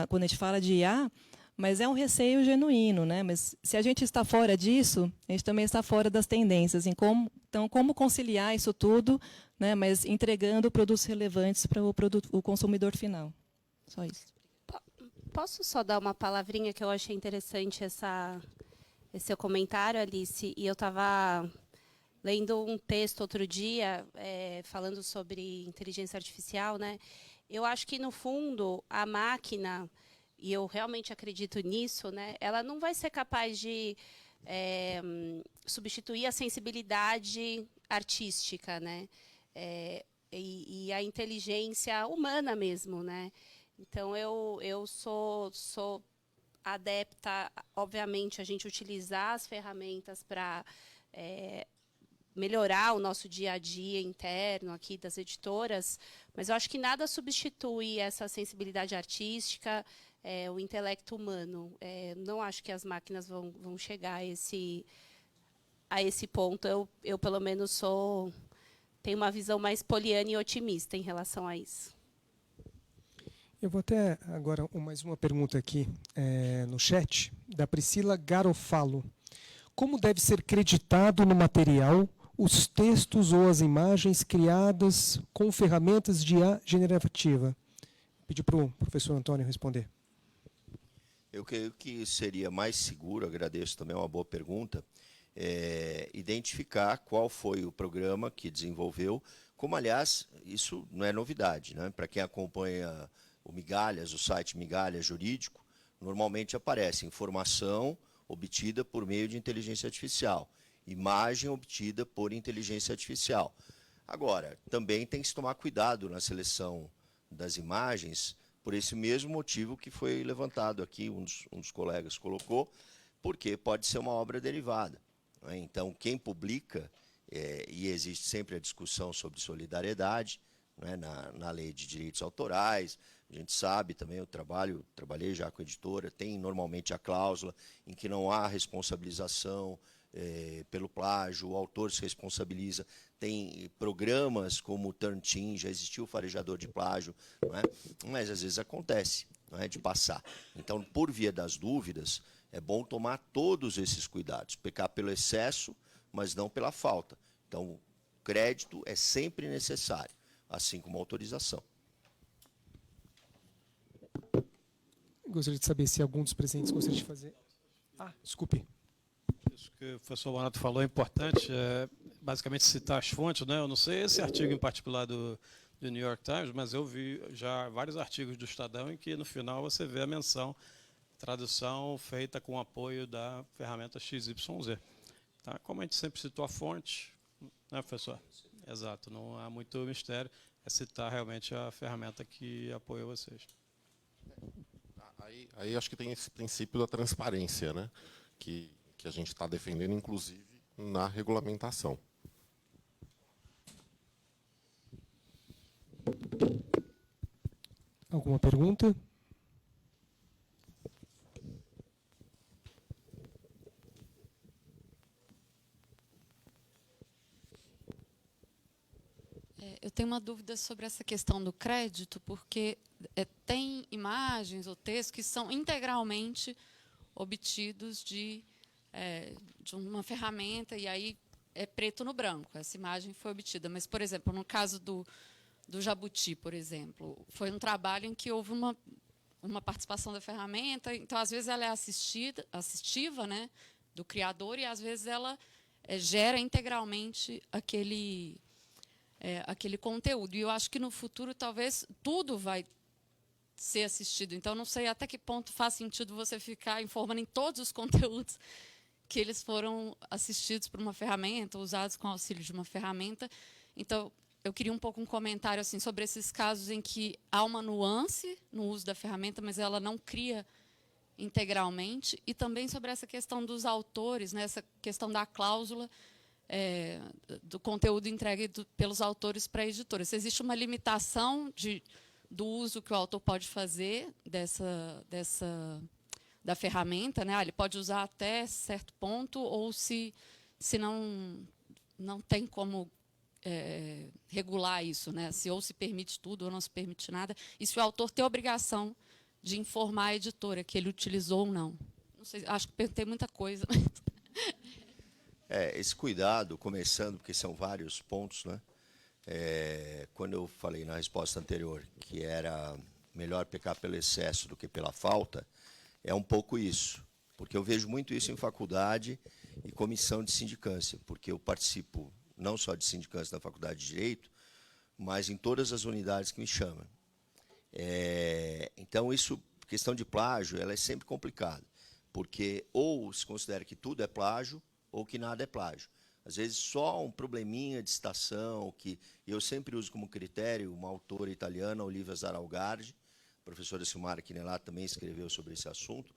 quando a gente fala de IA, mas é um receio genuíno. Né? Mas se a gente está fora disso, a gente também está fora das tendências. Então, como conciliar isso tudo, né, mas entregando produtos relevantes para o consumidor final. Só isso. Posso só dar uma palavrinha que eu achei interessante esse seu comentário, Alice? E eu estava lendo um texto outro dia falando sobre inteligência artificial, né? Eu acho que, no fundo, a máquina, e eu realmente acredito nisso, né, ela não vai ser capaz de substituir a sensibilidade artística, né? E a inteligência humana mesmo, né? Então, eu sou adepta, obviamente, a gente utilizar as ferramentas para melhorar o nosso dia a dia interno aqui das editoras, mas eu acho que nada substitui essa sensibilidade artística, o intelecto humano. Não acho que as máquinas vão chegar a esse ponto. Eu pelo menos, tenho uma visão mais poliana e otimista em relação a isso. Eu vou até agora mais uma pergunta aqui no chat, da Priscila Garofalo. Como deve ser creditado no material os textos ou as imagens criadas com ferramentas de IA generativa? Vou pedir para o professor Antônio responder. Eu creio que seria mais seguro, agradeço também, é uma boa pergunta, identificar qual foi o programa que desenvolveu, como, aliás, isso não é novidade, né? Para quem acompanha o Migalhas, o site Migalhas Jurídico, normalmente aparece informação obtida por meio de inteligência artificial, imagem obtida por inteligência artificial. Agora, também tem que se tomar cuidado na seleção das imagens, por esse mesmo motivo que foi levantado aqui, um dos colegas colocou, porque pode ser uma obra derivada, né? Então, quem publica, e existe sempre a discussão sobre solidariedade, né, na lei de direitos autorais, a gente sabe também, eu trabalhei já com a editora, tem normalmente a cláusula em que não há responsabilização pelo plágio, o autor se responsabiliza. Tem programas como o Turn Team, já existiu o farejador de plágio, não é? Mas às vezes acontece, não é, de passar. Então, por via das dúvidas, é bom tomar todos esses cuidados, pecar pelo excesso, mas não pela falta. Então, crédito é sempre necessário, assim como autorização. Gostaria de saber se algum dos presentes gostaria de fazer... desculpe. Isso que o professor Bonato falou é importante, basicamente citar as fontes, né? Eu não sei esse artigo em particular do New York Times, mas eu vi já vários artigos do Estadão em que no final você vê a menção, tradução feita com apoio da ferramenta XYZ. Tá? Como a gente sempre citou a fonte, né, professor? Exato, não há muito mistério, é citar realmente a ferramenta que apoia vocês. Aí acho que tem esse princípio da transparência, né? Que a gente está defendendo, inclusive, na regulamentação. Alguma pergunta? Eu tenho uma dúvida sobre essa questão do crédito, porque tem imagens ou textos que são integralmente obtidos de uma ferramenta, e aí é preto no branco, essa imagem foi obtida. Mas, por exemplo, no caso do Jabuti, por exemplo, foi um trabalho em que houve uma participação da ferramenta, então, às vezes, ela é assistiva, né, do criador, e, às vezes, ela gera integralmente aquele conteúdo. E eu acho que, no futuro, talvez, tudo vai ser assistido. Então, não sei até que ponto faz sentido você ficar informando em todos os conteúdos que eles foram assistidos por uma ferramenta, usados com auxílio de uma ferramenta. Então, eu queria um pouco um comentário assim, sobre esses casos em que há uma nuance no uso da ferramenta, mas ela não cria integralmente, e também sobre essa questão dos autores, né, essa questão da cláusula do conteúdo entregue pelos autores para a editora. Se existe uma limitação do uso que o autor pode fazer da ferramenta, né? Ele pode usar até certo ponto, ou se não tem como regular isso, né? Ou se permite tudo ou não se permite nada, e se o autor tem a obrigação de informar a editora que ele utilizou ou não. Não sei, acho que perguntei muita coisa. Esse cuidado, começando, porque são vários pontos, né? Quando eu falei na resposta anterior que era melhor pecar pelo excesso do que pela falta, é um pouco isso, porque eu vejo muito isso em faculdade e comissão de sindicância, porque eu participo não só de sindicância na Faculdade de Direito, mas em todas as unidades que me chamam. Então, isso, questão de plágio, ela é sempre complicada, porque ou se considera que tudo é plágio, ou que nada é plágio. Às vezes, só um probleminha de citação, que eu sempre uso como critério, uma autora italiana, Olivia Zaralgardi, a professora Silmara Quinelato também escreveu sobre esse assunto,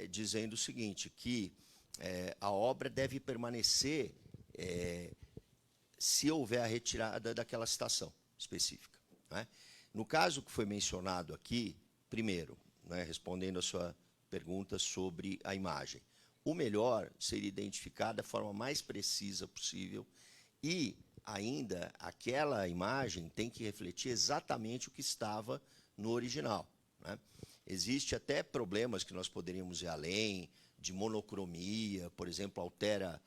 dizendo o seguinte, que a obra deve permanecer se houver a retirada daquela citação específica, né? No caso que foi mencionado aqui, primeiro, né, respondendo a sua pergunta sobre a imagem, o melhor seria identificar da forma mais precisa possível, e ainda aquela imagem tem que refletir exatamente o que estava no original, né? Existe até problemas que nós poderíamos ir além, de monocromia, por exemplo, altera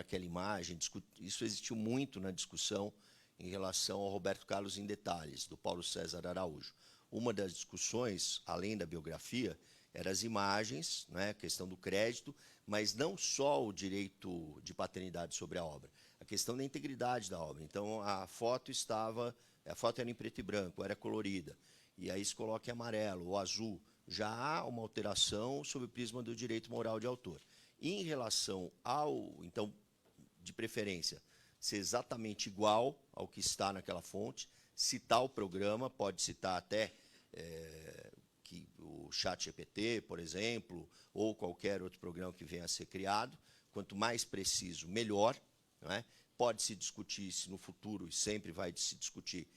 aquela imagem. Isso existiu muito na discussão em relação ao Roberto Carlos em Detalhes, do Paulo César Araújo. Uma das discussões, além da biografia, eram as imagens, né, a questão do crédito, mas não só o direito de paternidade sobre a obra, a questão da integridade da obra. Então, a foto era em preto e branco, era colorida, e aí se coloca em amarelo ou azul. Já há uma alteração sob o prisma do direito moral de autor. Em relação ao, então, de preferência, ser exatamente igual ao que está naquela fonte, citar o programa, pode citar até que o ChatGPT, por exemplo, ou qualquer outro programa que venha a ser criado. Quanto mais preciso, melhor. Não é? Pode-se discutir se no futuro, e sempre vai se discutir,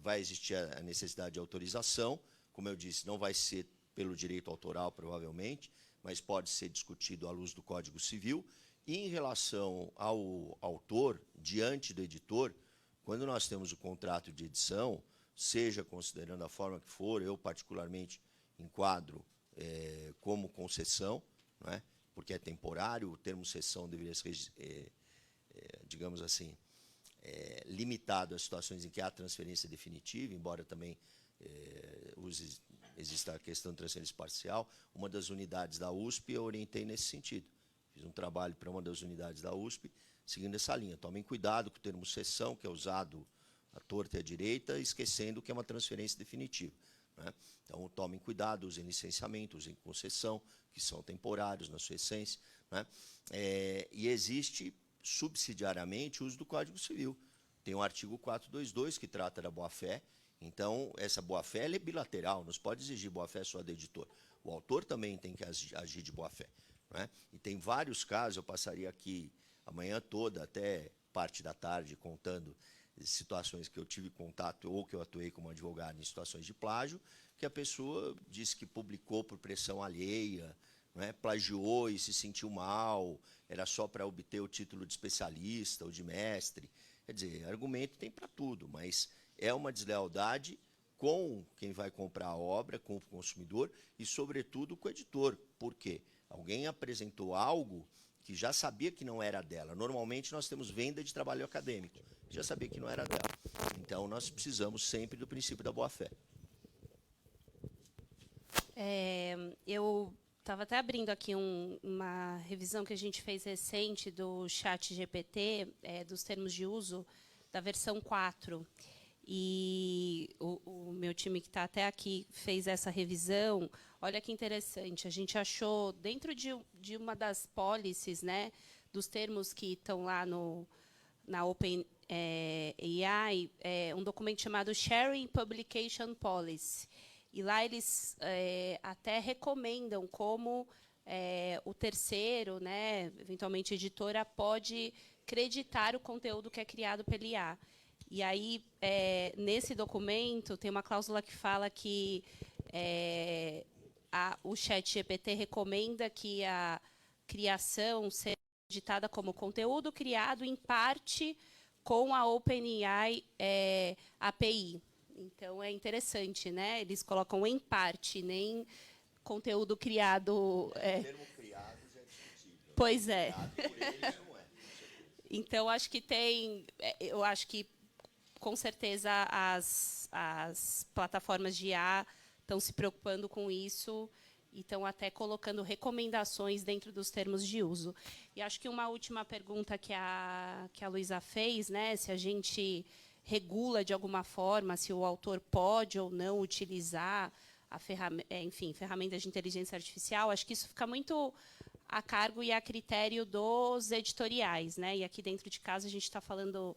vai existir a necessidade de autorização. Como eu disse, não vai ser pelo direito autoral, provavelmente, mas pode ser discutido à luz do Código Civil. E em relação ao autor, diante do editor, quando nós temos o contrato de edição, seja considerando a forma que for, eu particularmente enquadro como concessão, não é? Porque é temporário, o termo cessão deveria ser, digamos assim, limitado às situações em que há transferência definitiva, embora também exista a questão de transferência parcial. Uma das unidades da USP eu orientei nesse sentido. Fiz um trabalho para uma das unidades da USP, seguindo essa linha. Tomem cuidado com o termo cessão, que é usado à torta e à direita, esquecendo que é uma transferência definitiva. Né? Então, tomem cuidado, usem licenciamento, usem concessão, que são temporários na sua essência. Né? E existe, subsidiariamente, o uso do Código Civil. Tem o artigo 422, que trata da boa-fé. Então, essa boa-fé é bilateral, não se pode exigir boa-fé só do editor. O autor também tem que agir de boa-fé. Né? E tem vários casos, eu passaria aqui a manhã toda, até parte da tarde, contando situações que eu tive contato ou que eu atuei como advogado em situações de plágio, que a pessoa disse que publicou por pressão alheia, né? Plagiou e se sentiu mal, era só para obter o título de especialista ou de mestre. Quer dizer, argumento tem para tudo, mas é uma deslealdade com quem vai comprar a obra, com o consumidor e, sobretudo, com o editor. Por quê? Alguém apresentou algo que já sabia que não era dela. Normalmente, nós temos venda de trabalho acadêmico. Já sabia que não era dela. Então, nós precisamos sempre do princípio da boa-fé. Eu estava até abrindo aqui uma revisão que a gente fez recente do ChatGPT, dos termos de uso, da versão 4. E o meu time que está até aqui fez essa revisão. Olha que interessante, a gente achou dentro de uma das policies, né, dos termos que estão lá na OpenAI, um documento chamado Sharing Publication Policy. E lá eles até recomendam como o terceiro, né, eventualmente editora, pode creditar o conteúdo que é criado pela IA. E aí, nesse documento, tem uma cláusula que fala que o ChatGPT recomenda que a criação seja editada como conteúdo criado em parte com a OpenAI API. Então, é interessante, né? Eles colocam em parte, nem conteúdo criado... O termo criado já é discutível. Pois é. Criado por eles não é. Então, acho que eu acho que, com certeza, as plataformas de IA estão se preocupando com isso e estão até colocando recomendações dentro dos termos de uso. E acho que uma última pergunta que a Luísa fez, né, se a gente regula de alguma forma, se o autor pode ou não utilizar ferramentas de inteligência artificial, acho que isso fica muito a cargo e a critério dos editoriais, né? E aqui dentro de casa a gente está falando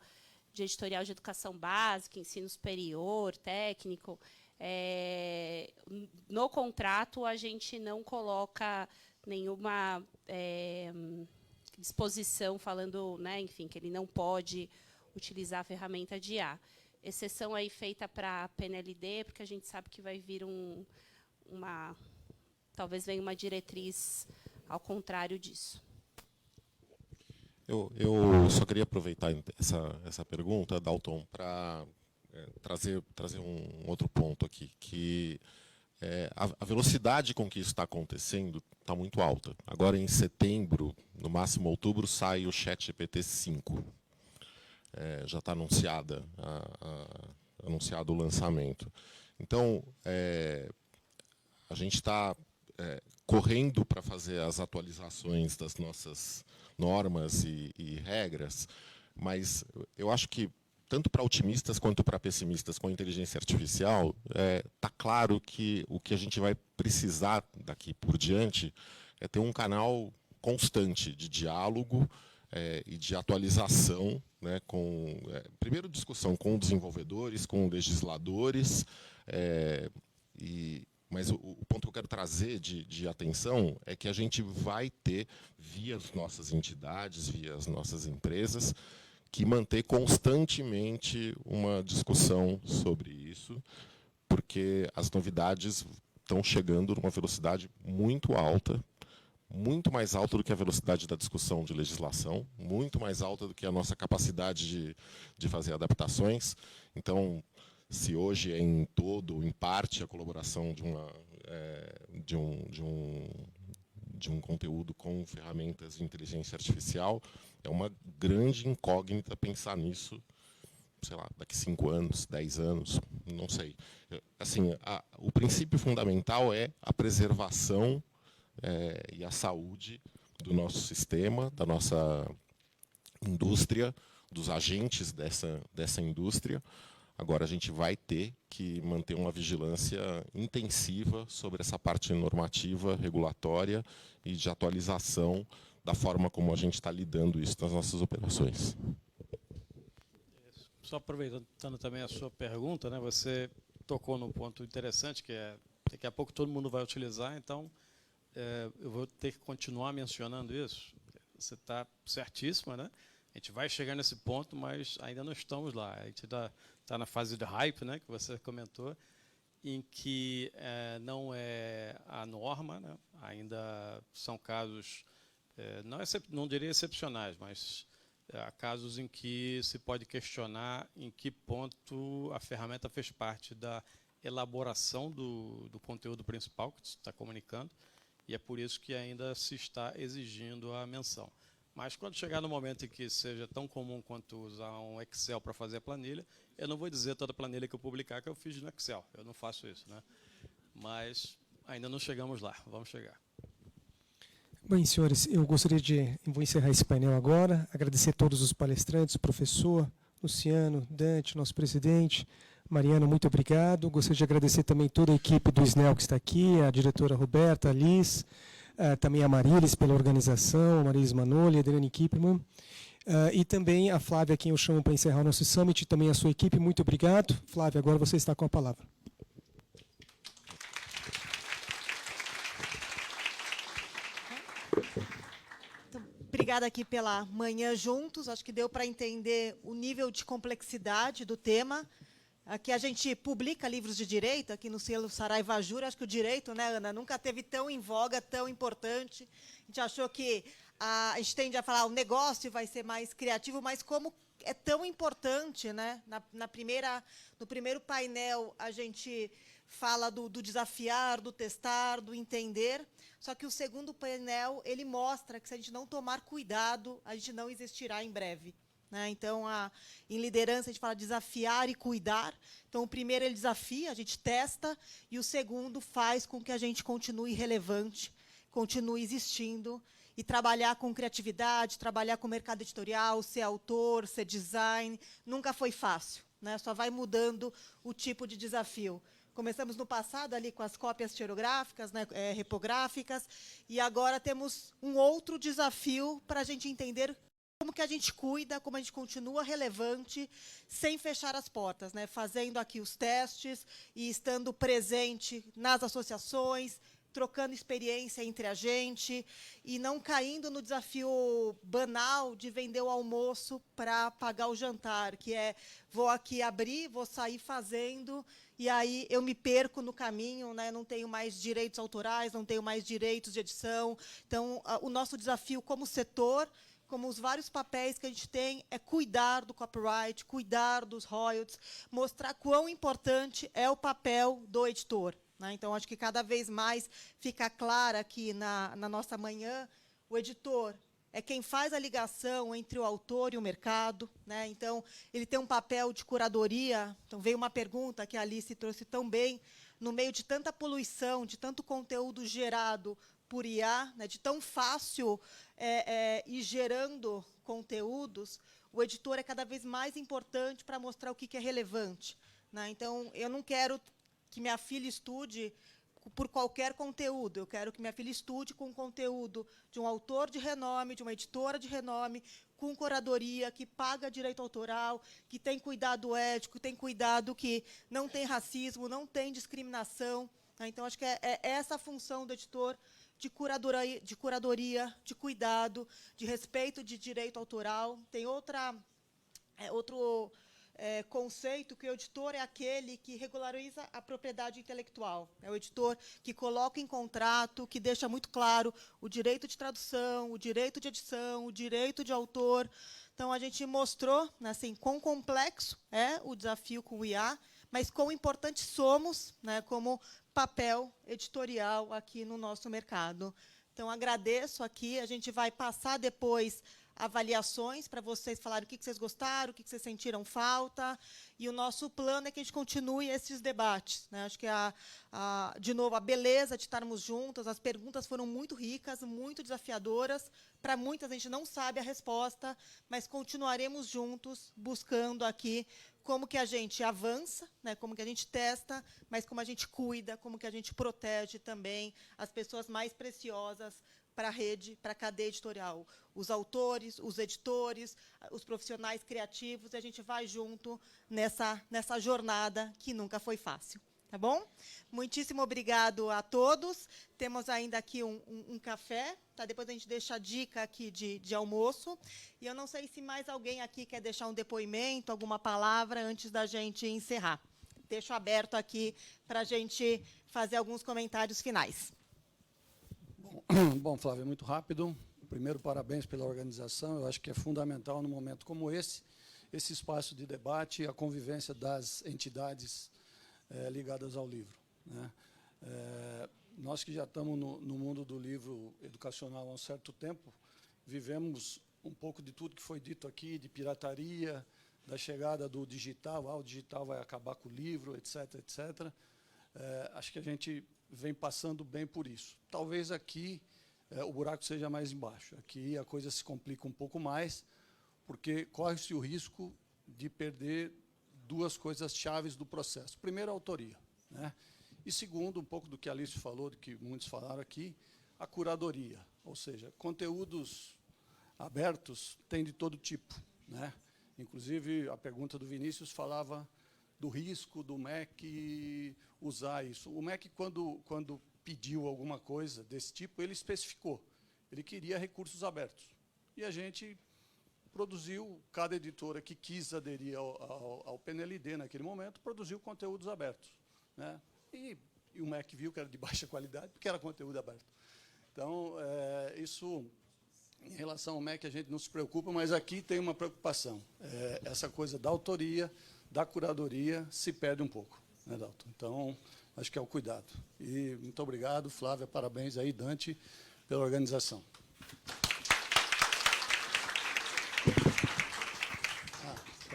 de editorial de educação básica, ensino superior, técnico. No contrato, a gente não coloca nenhuma disposição falando, né, enfim, que ele não pode utilizar a ferramenta de IA. Exceção aí feita para a PNLD, porque a gente sabe que vai vir talvez venha uma diretriz ao contrário disso. Eu só queria aproveitar essa pergunta, Dalton, para trazer um outro ponto aqui, que a velocidade com que isso está acontecendo está muito alta. Agora, em setembro, no máximo outubro, sai o ChatGPT 5. Já está anunciado o lançamento. Então, a gente está correndo para fazer as atualizações das nossas normas e regras, mas eu acho que, tanto para otimistas quanto para pessimistas com a inteligência artificial, está claro que o que a gente vai precisar daqui por diante é ter um canal constante de diálogo e de atualização, né, primeiro discussão com desenvolvedores, com legisladores, mas o ponto que eu quero trazer de atenção é que a gente vai ter, via as nossas entidades, via as nossas empresas, que manter constantemente uma discussão sobre isso, porque as novidades estão chegando numa velocidade muito alta, muito mais alta do que a velocidade da discussão de legislação, muito mais alta do que a nossa capacidade de fazer adaptações. Então, se hoje é em todo ou em parte a colaboração de um conteúdo com ferramentas de inteligência artificial, é uma grande incógnita pensar nisso, sei lá, daqui 5 anos, 10 anos, não sei. Assim, o princípio fundamental é a preservação e a saúde do nosso sistema, da nossa indústria, dos agentes dessa indústria. Agora, a gente vai ter que manter uma vigilância intensiva sobre essa parte normativa, regulatória e de atualização da forma como a gente está lidando isso nas nossas operações. Só aproveitando também a sua pergunta, né, você tocou num ponto interessante, que daqui a pouco todo mundo vai utilizar, então eu vou ter que continuar mencionando isso. Você está certíssima, né? A gente vai chegar nesse ponto, mas ainda não estamos lá. A gente está na fase de hype, né, que você comentou, em que não é a norma, né? Ainda são casos, não diria excepcionais, mas há casos em que se pode questionar em que ponto a ferramenta fez parte da elaboração do conteúdo principal que você está comunicando, e é por isso que ainda se está exigindo a menção. Mas quando chegar no momento em que seja tão comum quanto usar um Excel para fazer a planilha, eu não vou dizer toda a planilha que eu publicar que eu fiz no Excel. Eu não faço isso, né? Mas ainda não chegamos lá. Vamos chegar. Bem, senhores, vou encerrar esse painel agora. Agradecer a todos os palestrantes, o professor, Luciano, Dante, nosso presidente. Mariana, muito obrigado. Gostaria de agradecer também toda a equipe do SNEL que está aqui, a diretora Roberta, a Liz, também a Marilis pela organização, a Marilis Manoli, a Adriane Kipperman, e também a Flávia, quem eu chamo para encerrar o nosso summit, e também a sua equipe. Muito obrigado. Flávia, agora você está com a palavra. Então, obrigada aqui pela manhã juntos. Acho que deu para entender o nível de complexidade do tema. Aqui a gente publica livros de direito, aqui no selo Saraiva Jura. Acho que o direito, né, Ana, nunca teve tão em voga, tão importante. A gente achou que a gente tende a falar o negócio vai ser mais criativo, mas como é tão importante, né? No primeiro painel, a gente fala do desafiar, do testar, do entender. Só que o segundo painel, ele mostra que, se a gente não tomar cuidado, a gente não existirá em breve. Né? Então, em liderança, a gente fala desafiar e cuidar. Então, o primeiro ele desafia, a gente testa, e o segundo faz com que a gente continue relevante, continue existindo, e trabalhar com criatividade, trabalhar com mercado editorial, ser autor, ser design. Nunca foi fácil, né? Só vai mudando o tipo de desafio. Começamos no passado ali com as cópias xerográficas, né, repográficas, e agora temos um outro desafio para a gente entender como que a gente cuida, como a gente continua relevante, sem fechar as portas, né? Fazendo aqui os testes e estando presente nas associações, trocando experiência entre a gente e não caindo no desafio banal de vender o almoço para pagar o jantar, que é, vou aqui abrir, vou sair fazendo, e aí eu me perco no caminho, né? Não tenho mais direitos autorais, não tenho mais direitos de edição. Então, o nosso desafio como setor, como os vários papéis que a gente tem, é cuidar do copyright, cuidar dos royalties, mostrar quão importante é o papel do editor. Né? Então, acho que cada vez mais fica claro aqui na nossa manhã, o editor é quem faz a ligação entre o autor e o mercado. Né? Então, ele tem um papel de curadoria. Então, veio uma pergunta que a Alice trouxe tão bem, no meio de tanta poluição, de tanto conteúdo gerado por IA, né, de tão fácil ir gerando conteúdos, o editor é cada vez mais importante para mostrar o que é relevante, né? Então, eu não quero que minha filha estude por qualquer conteúdo. Eu quero que minha filha estude com conteúdo de um autor de renome, de uma editora de renome, com curadoria, que paga direito autoral, que tem cuidado ético, tem cuidado que não tem racismo, não tem discriminação. Então, acho que é essa a função do editor, de curadoria, de cuidado, de respeito de direito autoral. Tem outro conceito que o editor é aquele que regulariza a propriedade intelectual. É o editor que coloca em contrato, que deixa muito claro o direito de tradução, o direito de edição, o direito de autor. Então, a gente mostrou, né, assim, quão complexo é o desafio com o IA, mas quão importantes somos, né, como papel editorial aqui no nosso mercado. Então, agradeço aqui. A gente vai passar depois avaliações para vocês falarem o que vocês gostaram, o que vocês sentiram falta. E o nosso plano é que a gente continue esses debates, né? Acho que, de novo, a beleza de estarmos juntas. As perguntas foram muito ricas, muito desafiadoras. Para muitas, a gente não sabe a resposta, mas continuaremos juntos, buscando aqui como que a gente avança, né, como que a gente testa, mas como a gente cuida, como que a gente protege também as pessoas mais preciosas para a rede, para a cadeia editorial. Os autores, os editores, os profissionais criativos, e a gente vai junto nessa jornada que nunca foi fácil. Tá bom? Muitíssimo obrigado a todos. Temos ainda aqui um café, tá? Depois a gente deixa a dica aqui de almoço. E eu não sei se mais alguém aqui quer deixar um depoimento, alguma palavra, antes da gente encerrar. Deixo aberto aqui para a gente fazer alguns comentários finais. Bom, Flávia, muito rápido. Primeiro, parabéns pela organização. Eu acho que é fundamental, num momento como esse espaço de debate, a convivência das entidades ligadas ao livro, né? Nós que já estamos no mundo do livro educacional há um certo tempo, vivemos um pouco de tudo que foi dito aqui, de pirataria, da chegada do digital, o digital vai acabar com o livro, etc., etc. Acho que a gente vem passando bem por isso. Talvez aqui o buraco seja mais embaixo. Aqui a coisa se complica um pouco mais, porque corre-se o risco de perder duas coisas chaves do processo. Primeiro, a autoria, né? E segundo, um pouco do que a Alice falou, do que muitos falaram aqui, a curadoria. Ou seja, conteúdos abertos tem de todo tipo, né? Inclusive, a pergunta do Vinícius falava do risco do MEC usar isso. O MEC, quando pediu alguma coisa desse tipo, ele especificou. Ele queria recursos abertos. E a gente produziu, cada editora que quis aderir ao PNLD naquele momento, produziu conteúdos abertos, né? E o MEC viu que era de baixa qualidade, porque era conteúdo aberto. Então, isso, em relação ao MEC, a gente não se preocupa, mas aqui tem uma preocupação. Essa coisa da autoria, da curadoria, se perde um pouco, né, Dalton? Então, acho que é o cuidado. E muito obrigado, Flávia, parabéns aí, Dante, pela organização.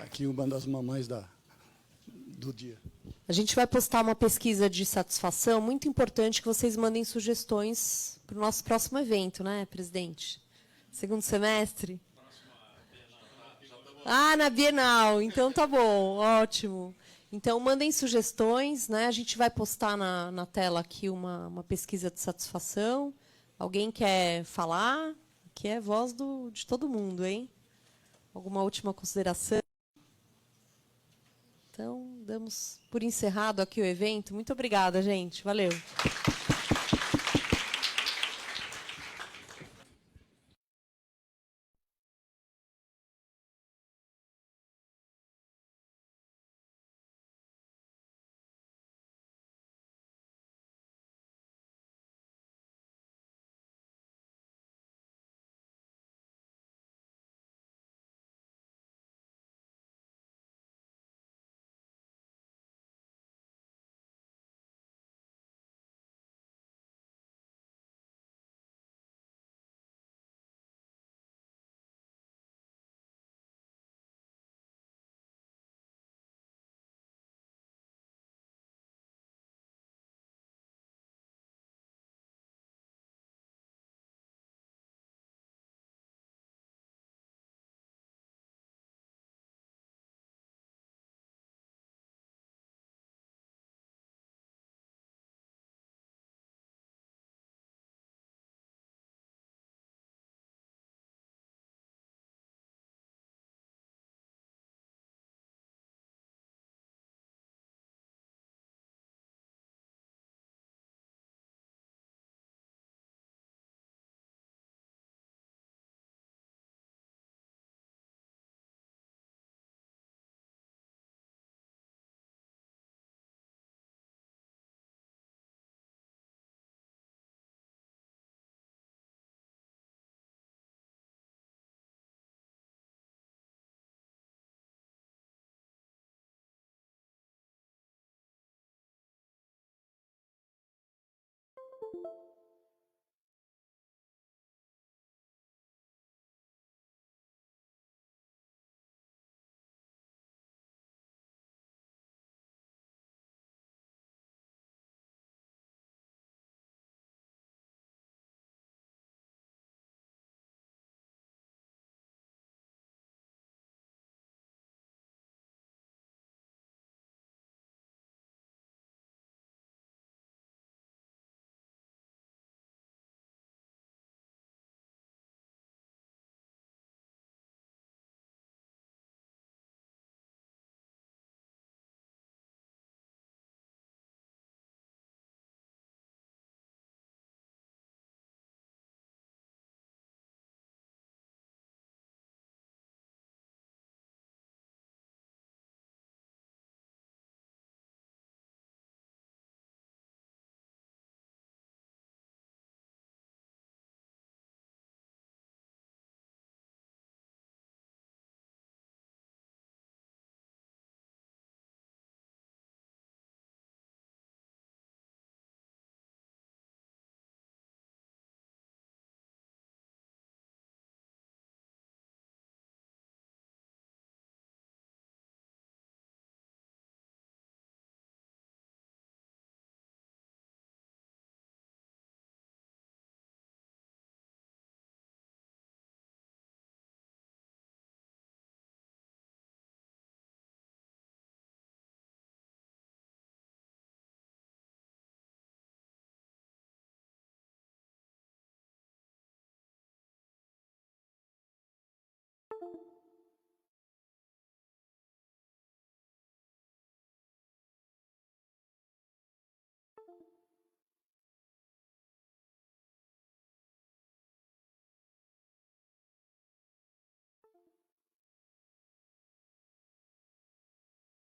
Aqui uma das mamães do dia. A gente vai postar uma pesquisa de satisfação muito importante, que vocês mandem sugestões para o nosso próximo evento, né, presidente? Segundo semestre? Na Bienal. Então, tá bom, ótimo. Então, mandem sugestões, né? A gente vai postar na tela aqui uma pesquisa de satisfação. Alguém quer falar? Aqui é voz de todo mundo, hein? Alguma última consideração? Então, damos por encerrado aqui o evento. Muito obrigada, gente. Valeu.